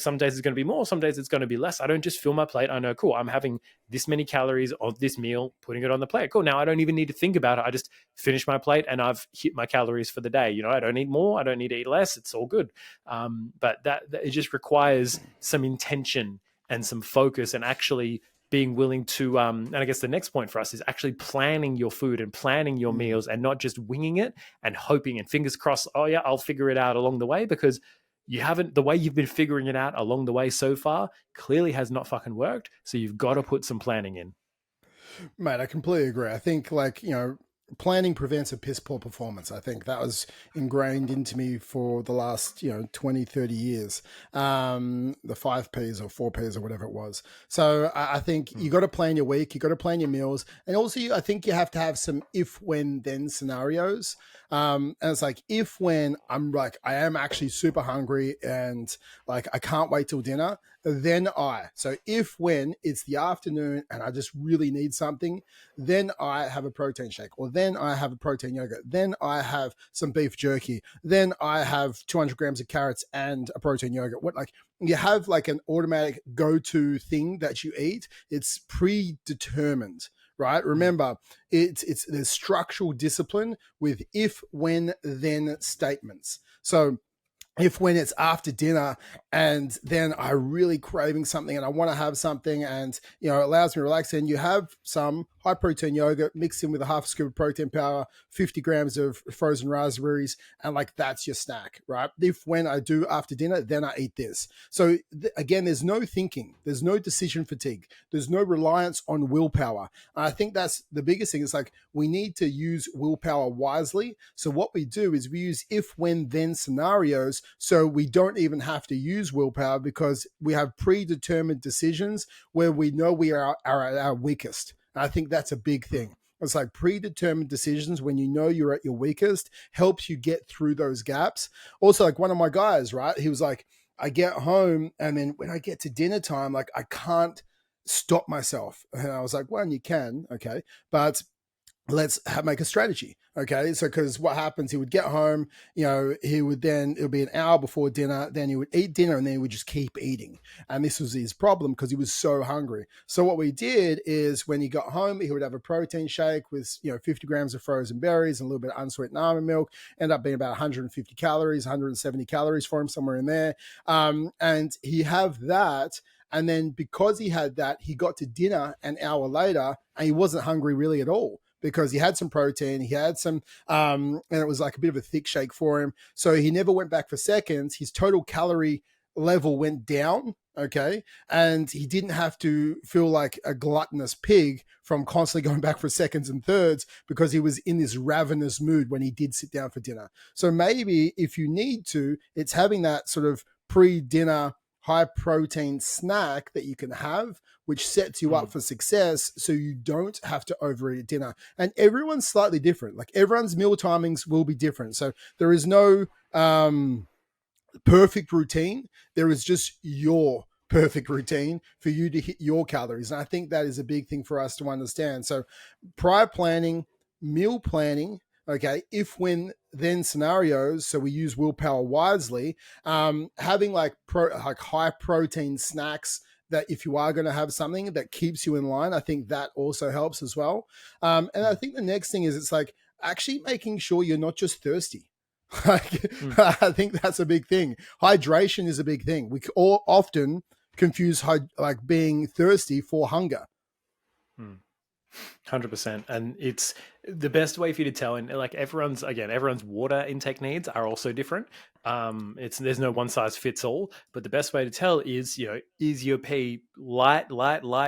some days it's going to be more, some days it's going to be less. I don't just fill my plate. I know, cool, I'm having this many calories of this meal, putting it on the plate. Cool. Now I don't even need to think about it. I just finish my plate and I've hit my calories for the day. I don't need more. I don't need to eat less. It's all good. But that it just requires some intention and some focus, and actually being willing to, and I guess the next point for us is actually planning your food and planning your meals, and not just winging it and hoping and fingers crossed, oh yeah, I'll figure it out along the way, because the way you've been figuring it out along the way so far clearly has not fucking worked. So you've got to put some planning in. Mate, I completely agree. I think planning prevents a piss poor performance. I think that was ingrained into me for the last 20, 30 years. The 5 P's or 4 P's or whatever it was. So I think you got to plan your week, you got to plan your meals, and also I think you have to have some if when then scenarios. And it's like if when I'm like I am actually super hungry and like I can't wait till dinner, then so if when it's the afternoon and I just really need something, then I have a protein shake, or then I have a protein yogurt, then I have some beef jerky, then I have 200 grams of carrots and a protein yogurt. What, like, you have like an automatic go-to thing that you eat. It's predetermined, right? Remember, it's there's structural discipline with if, when, then statements. So if when it's after dinner and then I'm really craving something and I want to have something and it allows me to relax, and you have some high protein yogurt mixed in with a half a scoop of protein powder, 50 grams of frozen raspberries, and like that's your snack, right? If when I do after dinner, then I eat this. So again, there's no thinking, there's no decision fatigue, there's no reliance on willpower. And I think that's the biggest thing. It's like we need to use willpower wisely. So what we do is we use if, when, then scenarios, so we don't even have to use willpower because we have predetermined decisions where we know we are at our weakest. And I think that's a big thing. It's like predetermined decisions when you know you're at your weakest helps you get through those gaps. Also, like one of my guys, right? He was like, I get home and then when I get to dinner time, like I can't stop myself. And I was like, well, you can, okay, but let's make a strategy. Okay. So, because what happens, he would get home, he would then, it'll be an hour before dinner, then he would eat dinner and then he would just keep eating. And this was his problem because he was so hungry. So, what we did is when he got home, he would have a protein shake with, 50 grams of frozen berries and a little bit of unsweetened almond milk, end up being about 150 calories, 170 calories for him, somewhere in there. And he have that. And then because he had that, he got to dinner an hour later and he wasn't hungry really at all, because he had some protein, he had some, and it was like a bit of a thick shake for him. So he never went back for seconds. His total calorie level went down, okay? And he didn't have to feel like a gluttonous pig from constantly going back for seconds and thirds because he was in this ravenous mood when he did sit down for dinner. So maybe if you need to, it's having that sort of pre-dinner high protein snack that you can have, which sets you up for success so you don't have to overeat at dinner. And everyone's slightly different. Like everyone's meal timings will be different. So there is no perfect routine. There is just your perfect routine for you to hit your calories. And I think that is a big thing for us to understand. So prior planning, meal planning, okay, if, when, then scenarios. So we use willpower wisely. Having like high protein snacks that if you are going to have something that keeps you in line, I think that also helps as well. And I think the next thing is it's like actually making sure you're not just thirsty. I think that's a big thing. Hydration is a big thing. We all often confuse like being thirsty for hunger. 100%. And it's the best way for you to tell. And like everyone's water intake needs are also different. There's no one size fits all, but the best way to tell is, is your pee light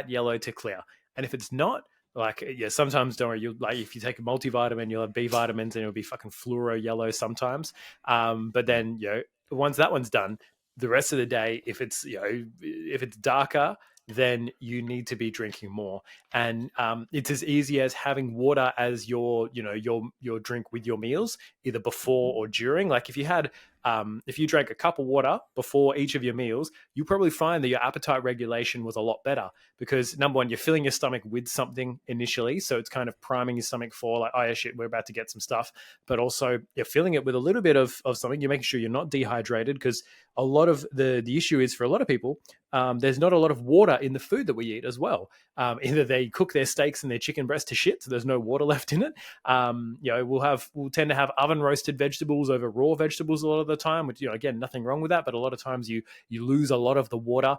yellow to clear? And if it's not, like, sometimes don't worry, you'll, like, if you take a multivitamin, you'll have B vitamins and it'll be fucking fluoro yellow sometimes. But then, once that one's done, the rest of the day, if it's darker, then you need to be drinking more. And it's as easy as having water as your drink with your meals, either before or during. Like if you drank a cup of water before each of your meals, you probably find that your appetite regulation was a lot better because, number one, you're filling your stomach with something initially. So it's kind of priming your stomach for like, oh yeah, shit, we're about to get some stuff. But also you're filling it with a little bit of something. You're making sure you're not dehydrated, because a lot of the issue is for a lot of people, there's not a lot of water in the food that we eat as well. Either they cook their steaks and their chicken breast to shit, so there's no water left in it. We'll tend to have oven roasted vegetables over raw vegetables a lot of the time, which, again, nothing wrong with that, but a lot of times you lose a lot of the water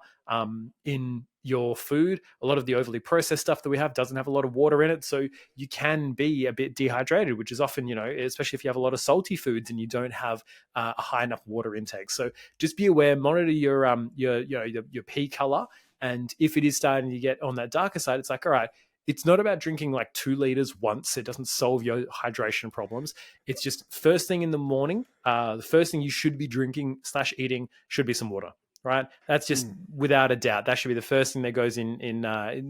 in your food. A lot of the overly processed stuff that we have doesn't have a lot of water in it, so you can be a bit dehydrated, which is often, especially if you have a lot of salty foods and you don't have a high enough water intake. So just be aware, monitor your pee color, and if it is starting to get on that darker side, it's like, all right, it's not about drinking like 2 liters once. It doesn't solve your hydration problems. It's just first thing in the morning. The first thing you should be drinking slash eating should be some water, right? That's just without a doubt. That should be the first thing that goes in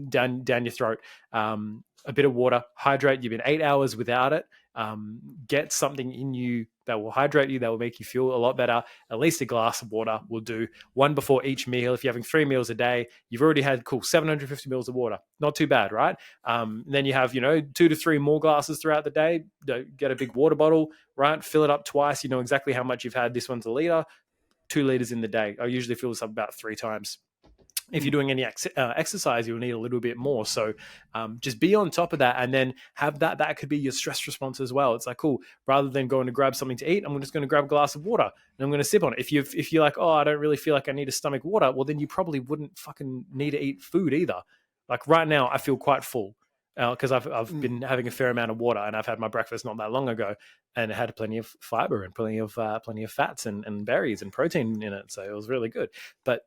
down your throat. A bit of water, hydrate. You've been 8 hours without it. Get something in you that will hydrate you, that will make you feel a lot better. At least a glass of water will do. One before each meal. If you're having 3 meals a day, you've already had 750 mils of water. Not too bad, right? Then you have 2 to 3 more glasses throughout the day. Get a big water bottle, right? Fill it up twice. You know exactly how much you've had. This one's a liter. 2 liters in the day. I usually fill this up about 3 times. If you're doing any exercise, you'll need a little bit more. So just be on top of that, and then have that could be your stress response as well. It's like, cool, rather than going to grab something to eat, I'm just going to grab a glass of water and I'm going to sip on it. If you're like, oh, I don't really feel like I need a stomach water, well, then you probably wouldn't fucking need to eat food either. Like right now, I feel quite full because I've been having a fair amount of water, and I've had my breakfast not that long ago, and it had plenty of fiber and plenty of fats and berries and protein in it. So it was really good. But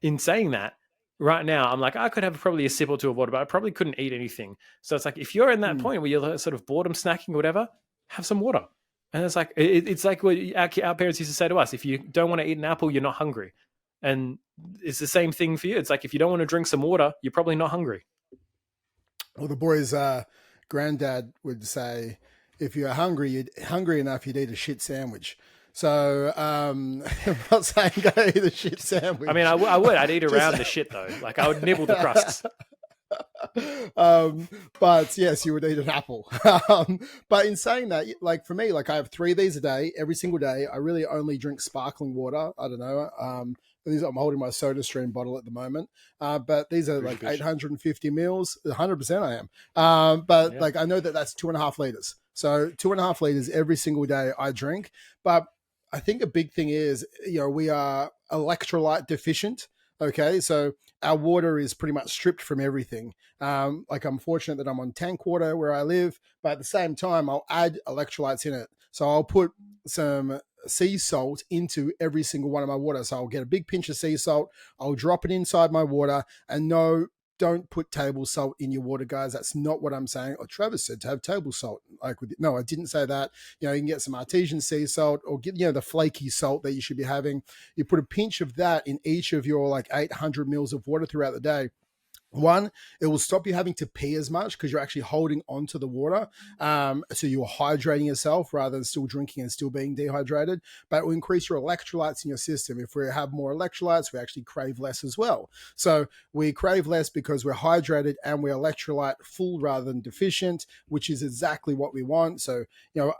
in saying that, right now, I'm like, I could have probably a sip or two of water, but I probably couldn't eat anything. So it's like, if you're in that point where you're sort of boredom snacking or whatever, have some water. And it's like, it's like what our parents used to say to us: if you don't want to eat an apple, you're not hungry. And it's the same thing for you. It's like, if you don't want to drink some water, you're probably not hungry. Well, the boys' granddad would say, if you're hungry enough, you'd eat a shit sandwich. So I'm not saying go eat a shit sandwich. I mean, I would. I'd eat around the shit though. Like I would nibble the crusts. But yes, you would eat an apple. But in saying that, like for me, like I have 3 of these a day, every single day. I really only drink sparkling water. I don't know. I'm holding my Soda Stream bottle at the moment, but these are like 850 mils. 100% I am. But like I know that's 2.5 liters. So 2.5 liters every single day I drink. But I think a big thing is, we are electrolyte deficient. Okay, so our water is pretty much stripped from everything. Like I'm fortunate that I'm on tank water where I live, but at the same time, I'll add electrolytes in it. So I'll put some sea salt into every single one of my water. So I'll get a big pinch of sea salt, I'll drop it inside my water, and no, don't put table salt in your water, guys. That's not what I'm saying. Or Travis said to have table salt. No, I didn't say that. You can get some artesian sea salt, or get, the flaky salt that you should be having. You put a pinch of that in each of your like 800 mils of water throughout the day. One, it will stop you having to pee as much because you're actually holding onto the water. So you're hydrating yourself rather than still drinking and still being dehydrated. But it will increase your electrolytes in your system. If we have more electrolytes, we actually crave less as well. So we crave less because we're hydrated and we're electrolyte full rather than deficient, which is exactly what we want. So,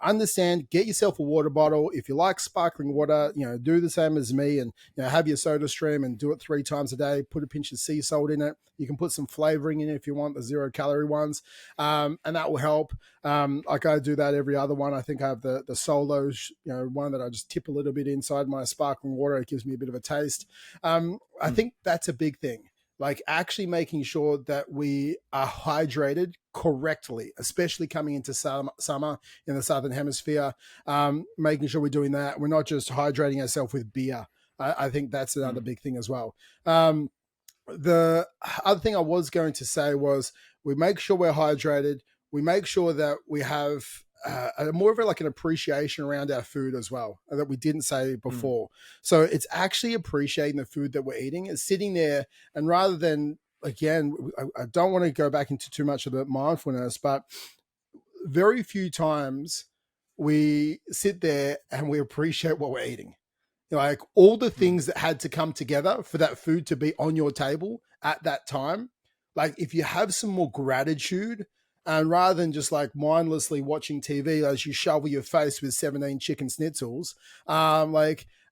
understand, get yourself a water bottle. If you like sparkling water, do the same as me and, have your Soda Stream and do it 3 times a day. Put a pinch of sea salt in it. You can put some flavoring in it if you want, the 0-calorie ones, and that will help. Like I do that every other one. I think I have the Solos, one that I just tip a little bit inside my sparkling water. It gives me a bit of a taste. I think that's a big thing. Like actually making sure that we are hydrated correctly, especially coming into summer in the Southern Hemisphere, making sure we're doing that. We're not just hydrating ourselves with beer. I think that's another big thing as well. The other thing I was going to say was we make sure we're hydrated. We make sure that we have more of an appreciation around our food as well, that we didn't say before. So it's actually appreciating the food that we're eating. It's sitting there, and rather than, again, I don't want to go back into too much of the mindfulness, but very few times we sit there and we appreciate what we're eating. Like all the things that had to come together for that food to be on your table at that time. Like if you have some more gratitude, and rather than just like mindlessly watching TV as you shovel your face with 17 chicken schnitzels,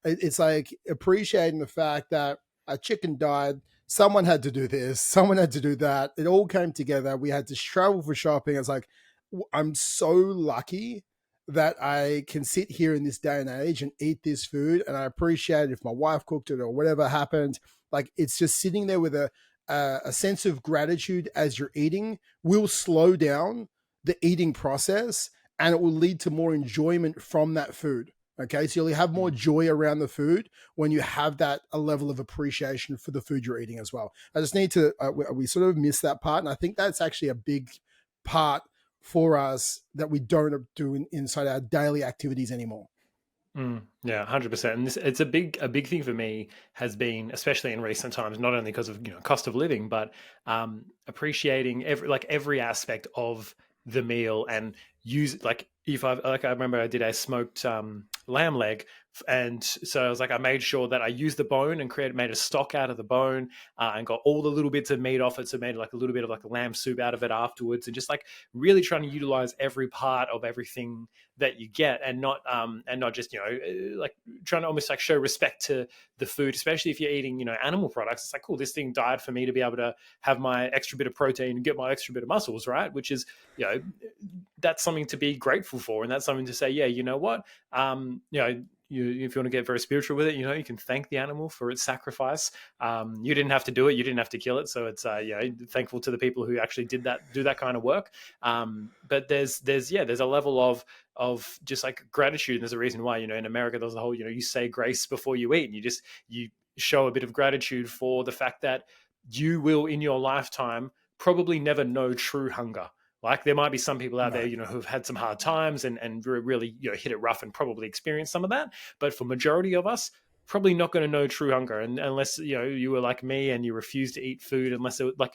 it's like appreciating the fact that a chicken died. Someone had to do this. Someone had to do that. It all came together. We had to travel for shopping. It's like, I'm so lucky that I can sit here in this day and age and eat this food. And I appreciate it if my wife cooked it or whatever happened. Like it's just sitting there with a sense of gratitude as you're eating will slow down the eating process, and it will lead to more enjoyment from that food. Okay, so you'll have more Mm. joy around the food when you have that a level of appreciation for the food you're eating as well. I just need to we sort of miss that part, and I think that's actually a big part for us that we don't do inside our daily activities anymore. Yeah, 100%. And it's a big thing for me has been, especially in recent times, not only because of cost of living, but appreciating every aspect of the meal and use like if I remember I did a smoked lamb leg, and so I was like I made sure that I used the bone and made a stock out of the bone, and got all the little bits of meat off it, so made like a little bit of like a lamb soup out of it afterwards, and just like really trying to utilize every part of everything that you get, and not just like trying to almost like show respect to the food, especially if you're eating animal products. It's like, cool, this thing died for me to be able to have my extra bit of protein and get my extra bit of muscles, right? Which is that's something to be grateful for, and that's something to say, yeah, you know what, if you want to get very spiritual with it, you can thank the animal for its sacrifice. You didn't have to do it, you didn't have to kill it, so it's thankful to the people who actually do that kind of work. But there's a level of just like gratitude, and there's a reason why in America there's a whole you say grace before you eat, and you show a bit of gratitude for the fact that you will in your lifetime probably never know true hunger. Like there might be some people out there, No. who've had some hard times and really, hit it rough and probably experienced some of that. But for majority of us, probably not going to know true hunger, and unless you were like me and you refused to eat food, unless it was like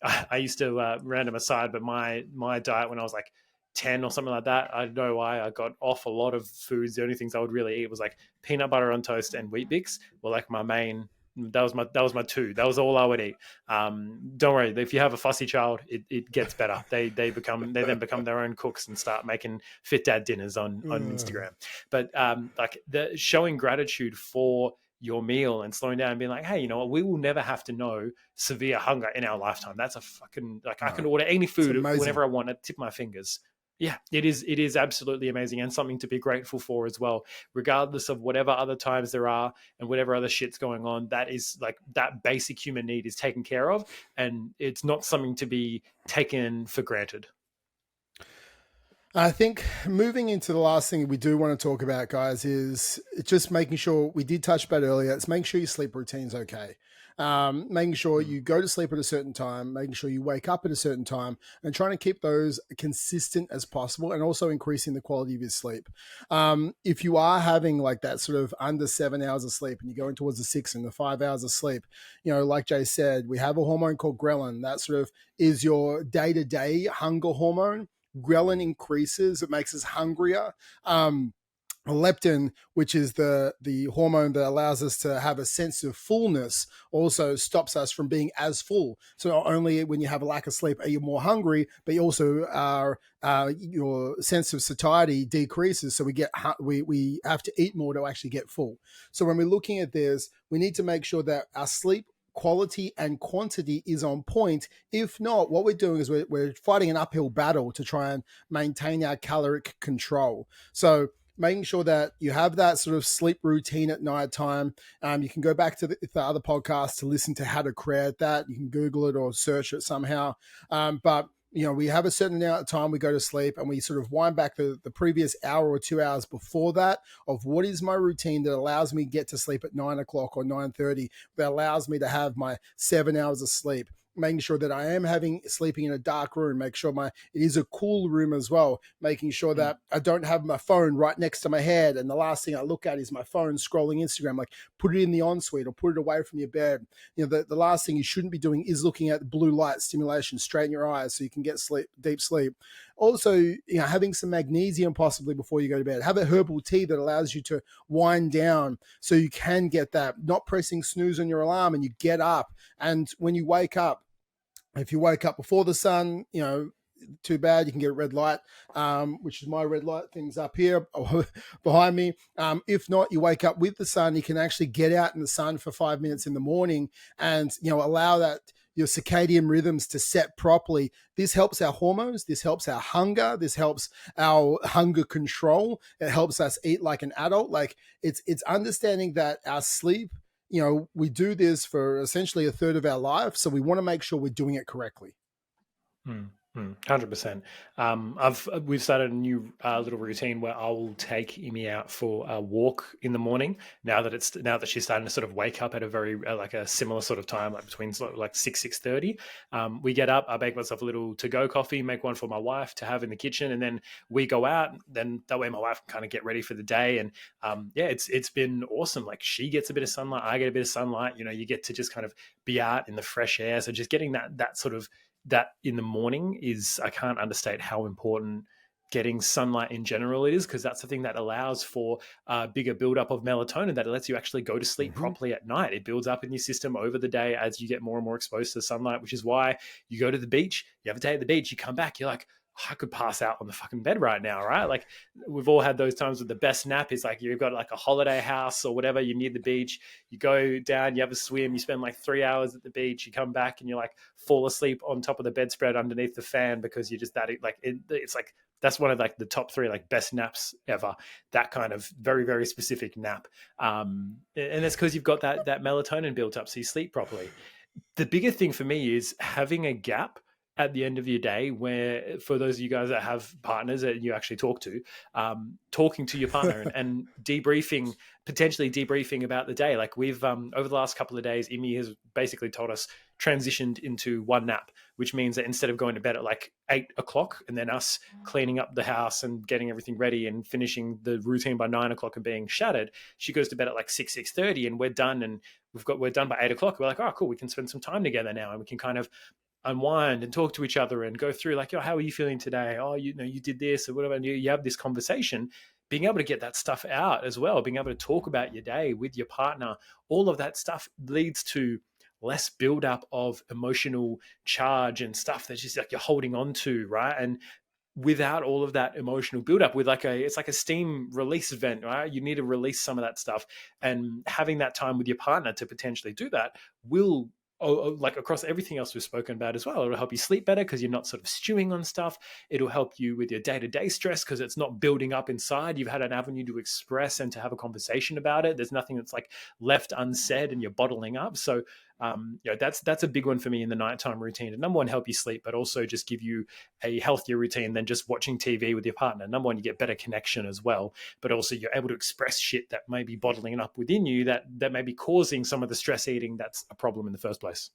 I used to random aside, but my diet when I was like 10 or something like that, I don't know why I got off a lot of foods. The only things I would really eat was like peanut butter on toast and wheat bix were like my main. That was my two. That was all I would eat. Don't worry. If you have a fussy child, it gets better. They then become their own cooks and start making fit dad dinners on Instagram. But like the showing gratitude for your meal and slowing down and being like, hey, you know what? We will never have to know severe hunger in our lifetime. That's a fucking like I No. can order any It's food amazing. whenever I want. I tip my fingers. Yeah, it is. It is absolutely amazing and something to be grateful for as well, regardless of whatever other times there are and whatever other shit's going on. That is like that basic human need is taken care of, and it's not something to be taken for granted. I think moving into the last thing we do want to talk about, guys, is just making sure we did touch about earlier. It's making sure your sleep routine's okay. Making sure Mm. you go to sleep at a certain time, making sure you wake up at a certain time, and trying to keep those consistent as possible, and also increasing the quality of your sleep. If you are having like that sort of under 7 hours of sleep, and you're going towards the 6 and the 5 hours of sleep, like Jay said, we have a hormone called ghrelin that sort of is your day-to-day hunger hormone. Ghrelin increases, it makes us hungrier. Leptin, which is the hormone that allows us to have a sense of fullness, also stops us from being as full. So not only when you have a lack of sleep are you more hungry, but you also are your sense of satiety decreases. So we have to eat more to actually get full. So when we're looking at this, we need to make sure that our sleep quality and quantity is on point. If not, what we're doing is we're fighting an uphill battle to try and maintain our caloric control. So making sure that you have that sort of sleep routine at night time. You can go back to the other podcast to listen to how to create that. You can Google it or search it somehow. But we have a certain amount of time we go to sleep, and we sort of wind back the previous hour or 2 hours before that of what is my routine that allows me to get to sleep at 9 o'clock or 9:30, that allows me to have my 7 hours of sleep. Making sure that I am sleeping in a dark room, make sure it is a cool room as well, making sure Mm. that I don't have my phone right next to my head and the last thing I look at is my phone scrolling Instagram. Like, put it in the ensuite or put it away from your bed. The last thing you shouldn't be doing is looking at blue light stimulation straight in your eyes so you can get deep sleep. Also, having some magnesium possibly before you go to bed. Have a herbal tea that allows you to wind down so you can get that, not pressing snooze on your alarm, and you get up. And when you wake up, if you wake up before the sun, too bad, you can get a red light, which is my red light things up here behind me. If not, you wake up with the sun, you can actually get out in the sun for 5 minutes in the morning and allow that your circadian rhythms to set properly. This helps our hormones, this helps our hunger, this helps our hunger control. It helps us eat like an adult. Like, it's understanding that our sleep, we do this for essentially a third of our life. So we want to make sure we're doing it correctly. Mm. 100%. We've started a new little routine where I will take Imi out for a walk in the morning. Now that she's starting to sort of wake up at a very like a similar sort of time, like between like 6:30. We get up. I make myself a little to go coffee, make one for my wife to have in the kitchen, and then we go out. Then that way my wife can kind of get ready for the day. And yeah, it's been awesome. Like she gets a bit of sunlight, I get a bit of sunlight. You know, you get to just kind of be out in the fresh air. So just getting that sort of that in the morning is, I can't understate how important getting sunlight in general it is, because that's the thing that allows for a bigger buildup of melatonin that lets you actually go to sleep Mm-hmm. properly at night. It builds up in your system over the day as you get more and more exposed to sunlight, which is why you go to the beach, you have a day at the beach, you come back, you're like, I could pass out on the fucking bed right now, right? Like we've all had those times where the best nap is like you've got like a holiday house or whatever, you're near the beach, you go down, you have a swim, you spend like 3 hours at the beach, you come back and you like fall asleep on top of the bedspread underneath the fan because you're just that like it's like that's one of like the top three like best naps ever. That kind of very very specific nap, and it's because you've got that melatonin built up, so you sleep properly. The bigger thing for me is having a gap at the end of your day where, for those of you guys that have partners that you actually talk to, talking to your partner and debriefing, potentially debriefing about the day. Like we've over the last couple of days, Imi has basically told us transitioned into one nap, which means that instead of going to bed at like 8 o'clock and then us cleaning up the house and getting everything ready and finishing the routine by 9 o'clock and being shattered, she goes to bed at like 6:30 and we're done, and we're done by 8 o'clock. We're like, oh cool, we can spend some time together now, and we can kind of unwind and talk to each other and go through like, oh, how are you feeling today? Oh, you know, you did this or whatever. And you have this conversation, being able to get that stuff out as well, being able to talk about your day with your partner, all of that stuff leads to less buildup of emotional charge and stuff that's just like you're holding on to, right? And without all of that emotional buildup, with like it's like a steam release event, right? You need to release some of that stuff, and having that time with your partner to potentially do that will, like across everything else we've spoken about as well, it'll help you sleep better because you're not sort of stewing on stuff. It'll help you with your day-to-day stress because it's not building up inside. You've had an avenue to express and to have a conversation about it. There's nothing that's like left unsaid and you're bottling up. So that's a big one for me in the nighttime routine. And number one, help you sleep, but also just give you a healthier routine than just watching TV with your partner. Number one, you get better connection as well, but also you're able to express shit that may be bottling it up within you that may be causing some of the stress eating that's a problem in the first place.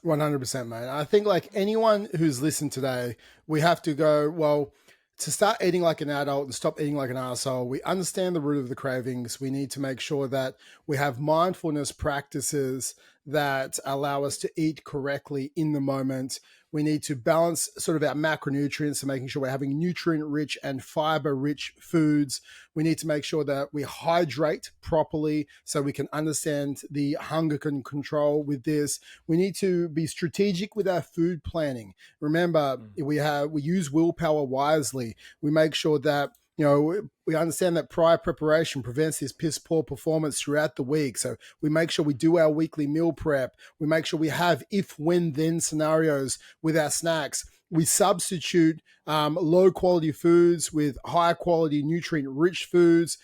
100%, mate. I think like anyone who's listened today, we have to go, well, to start eating like an adult and stop eating like an asshole, we understand the root of the cravings. We need to make sure that we have mindfulness practices that allow us to eat correctly in the moment. We need to balance sort of our macronutrients, so making sure we're having nutrient-rich and fiber-rich foods. We need to make sure that we hydrate properly so we can understand the hunger control with this. We need to be strategic with our food planning. Remember, we use willpower wisely. We make sure that we understand that prior preparation prevents this piss poor performance throughout the week. So we make sure we do our weekly meal prep. We make sure we have if, when, then scenarios with our snacks. We substitute low quality foods with high quality nutrient rich foods.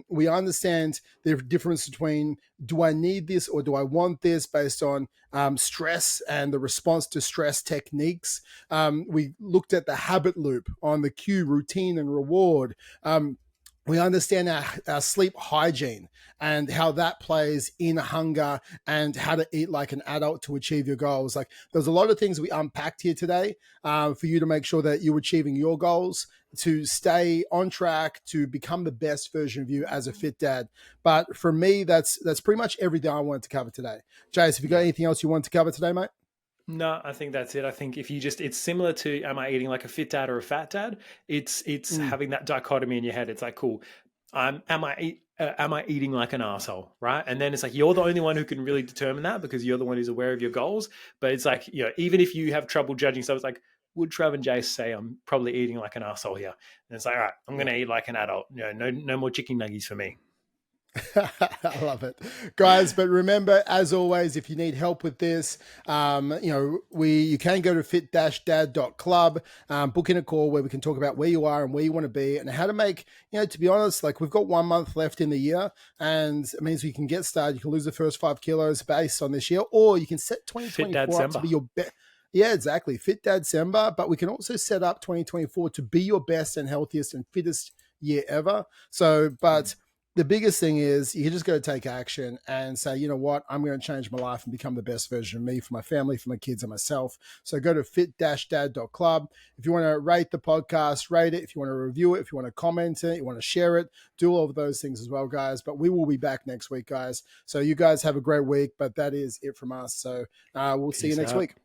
We understand the difference between, do I need this or do I want this, based on stress and the response to stress techniques. We looked at the habit loop on the cue, routine, and reward. We understand our sleep hygiene and how that plays in hunger and how to eat like an adult to achieve your goals. Like, there's a lot of things we unpacked here today for you to make sure that you're achieving your goals, to stay on track, to become the best version of you as a fit dad. But for me, that's pretty much everything I wanted to cover today. Jace, have you got anything else you want to cover today, mate? No, I think that's it. I think if you just, it's similar to, am I eating like a fit dad or a fat dad? It's having that dichotomy in your head. It's like, cool, am I eating like an asshole, right? And then it's like, you're the only one who can really determine that because you're the one who's aware of your goals. But it's like, even if you have trouble judging, so it's like, would Trav and Jace say I'm probably eating like an asshole here? And it's like, all right, I'm going to eat like an adult. No more chicken nuggets for me. I love it, guys. But remember, as always, if you need help with this, you can go to fit-dad.club, book in a call where we can talk about where you are and where you want to be and how to make, to be honest, like, we've got 1 month left in the year, and it means we can get started. You can lose the first 5 kilos based on this year, or you can set 2024 up to be your best. Yeah, exactly. Fit Dad December, but we can also set up 2024 to be your best and healthiest and fittest year ever. So, Mm. but the biggest thing is you just got to take action and say, you know what, I'm going to change my life and become the best version of me for my family, for my kids, and myself. So go to fit-dad.club. If you want to rate the podcast, rate it. If you want to review it, if you want to comment it, you want to share it, do all of those things as well, guys. But we will be back next week, guys. So you guys have a great week, but that is it from us. So we'll see you Peace next out. week.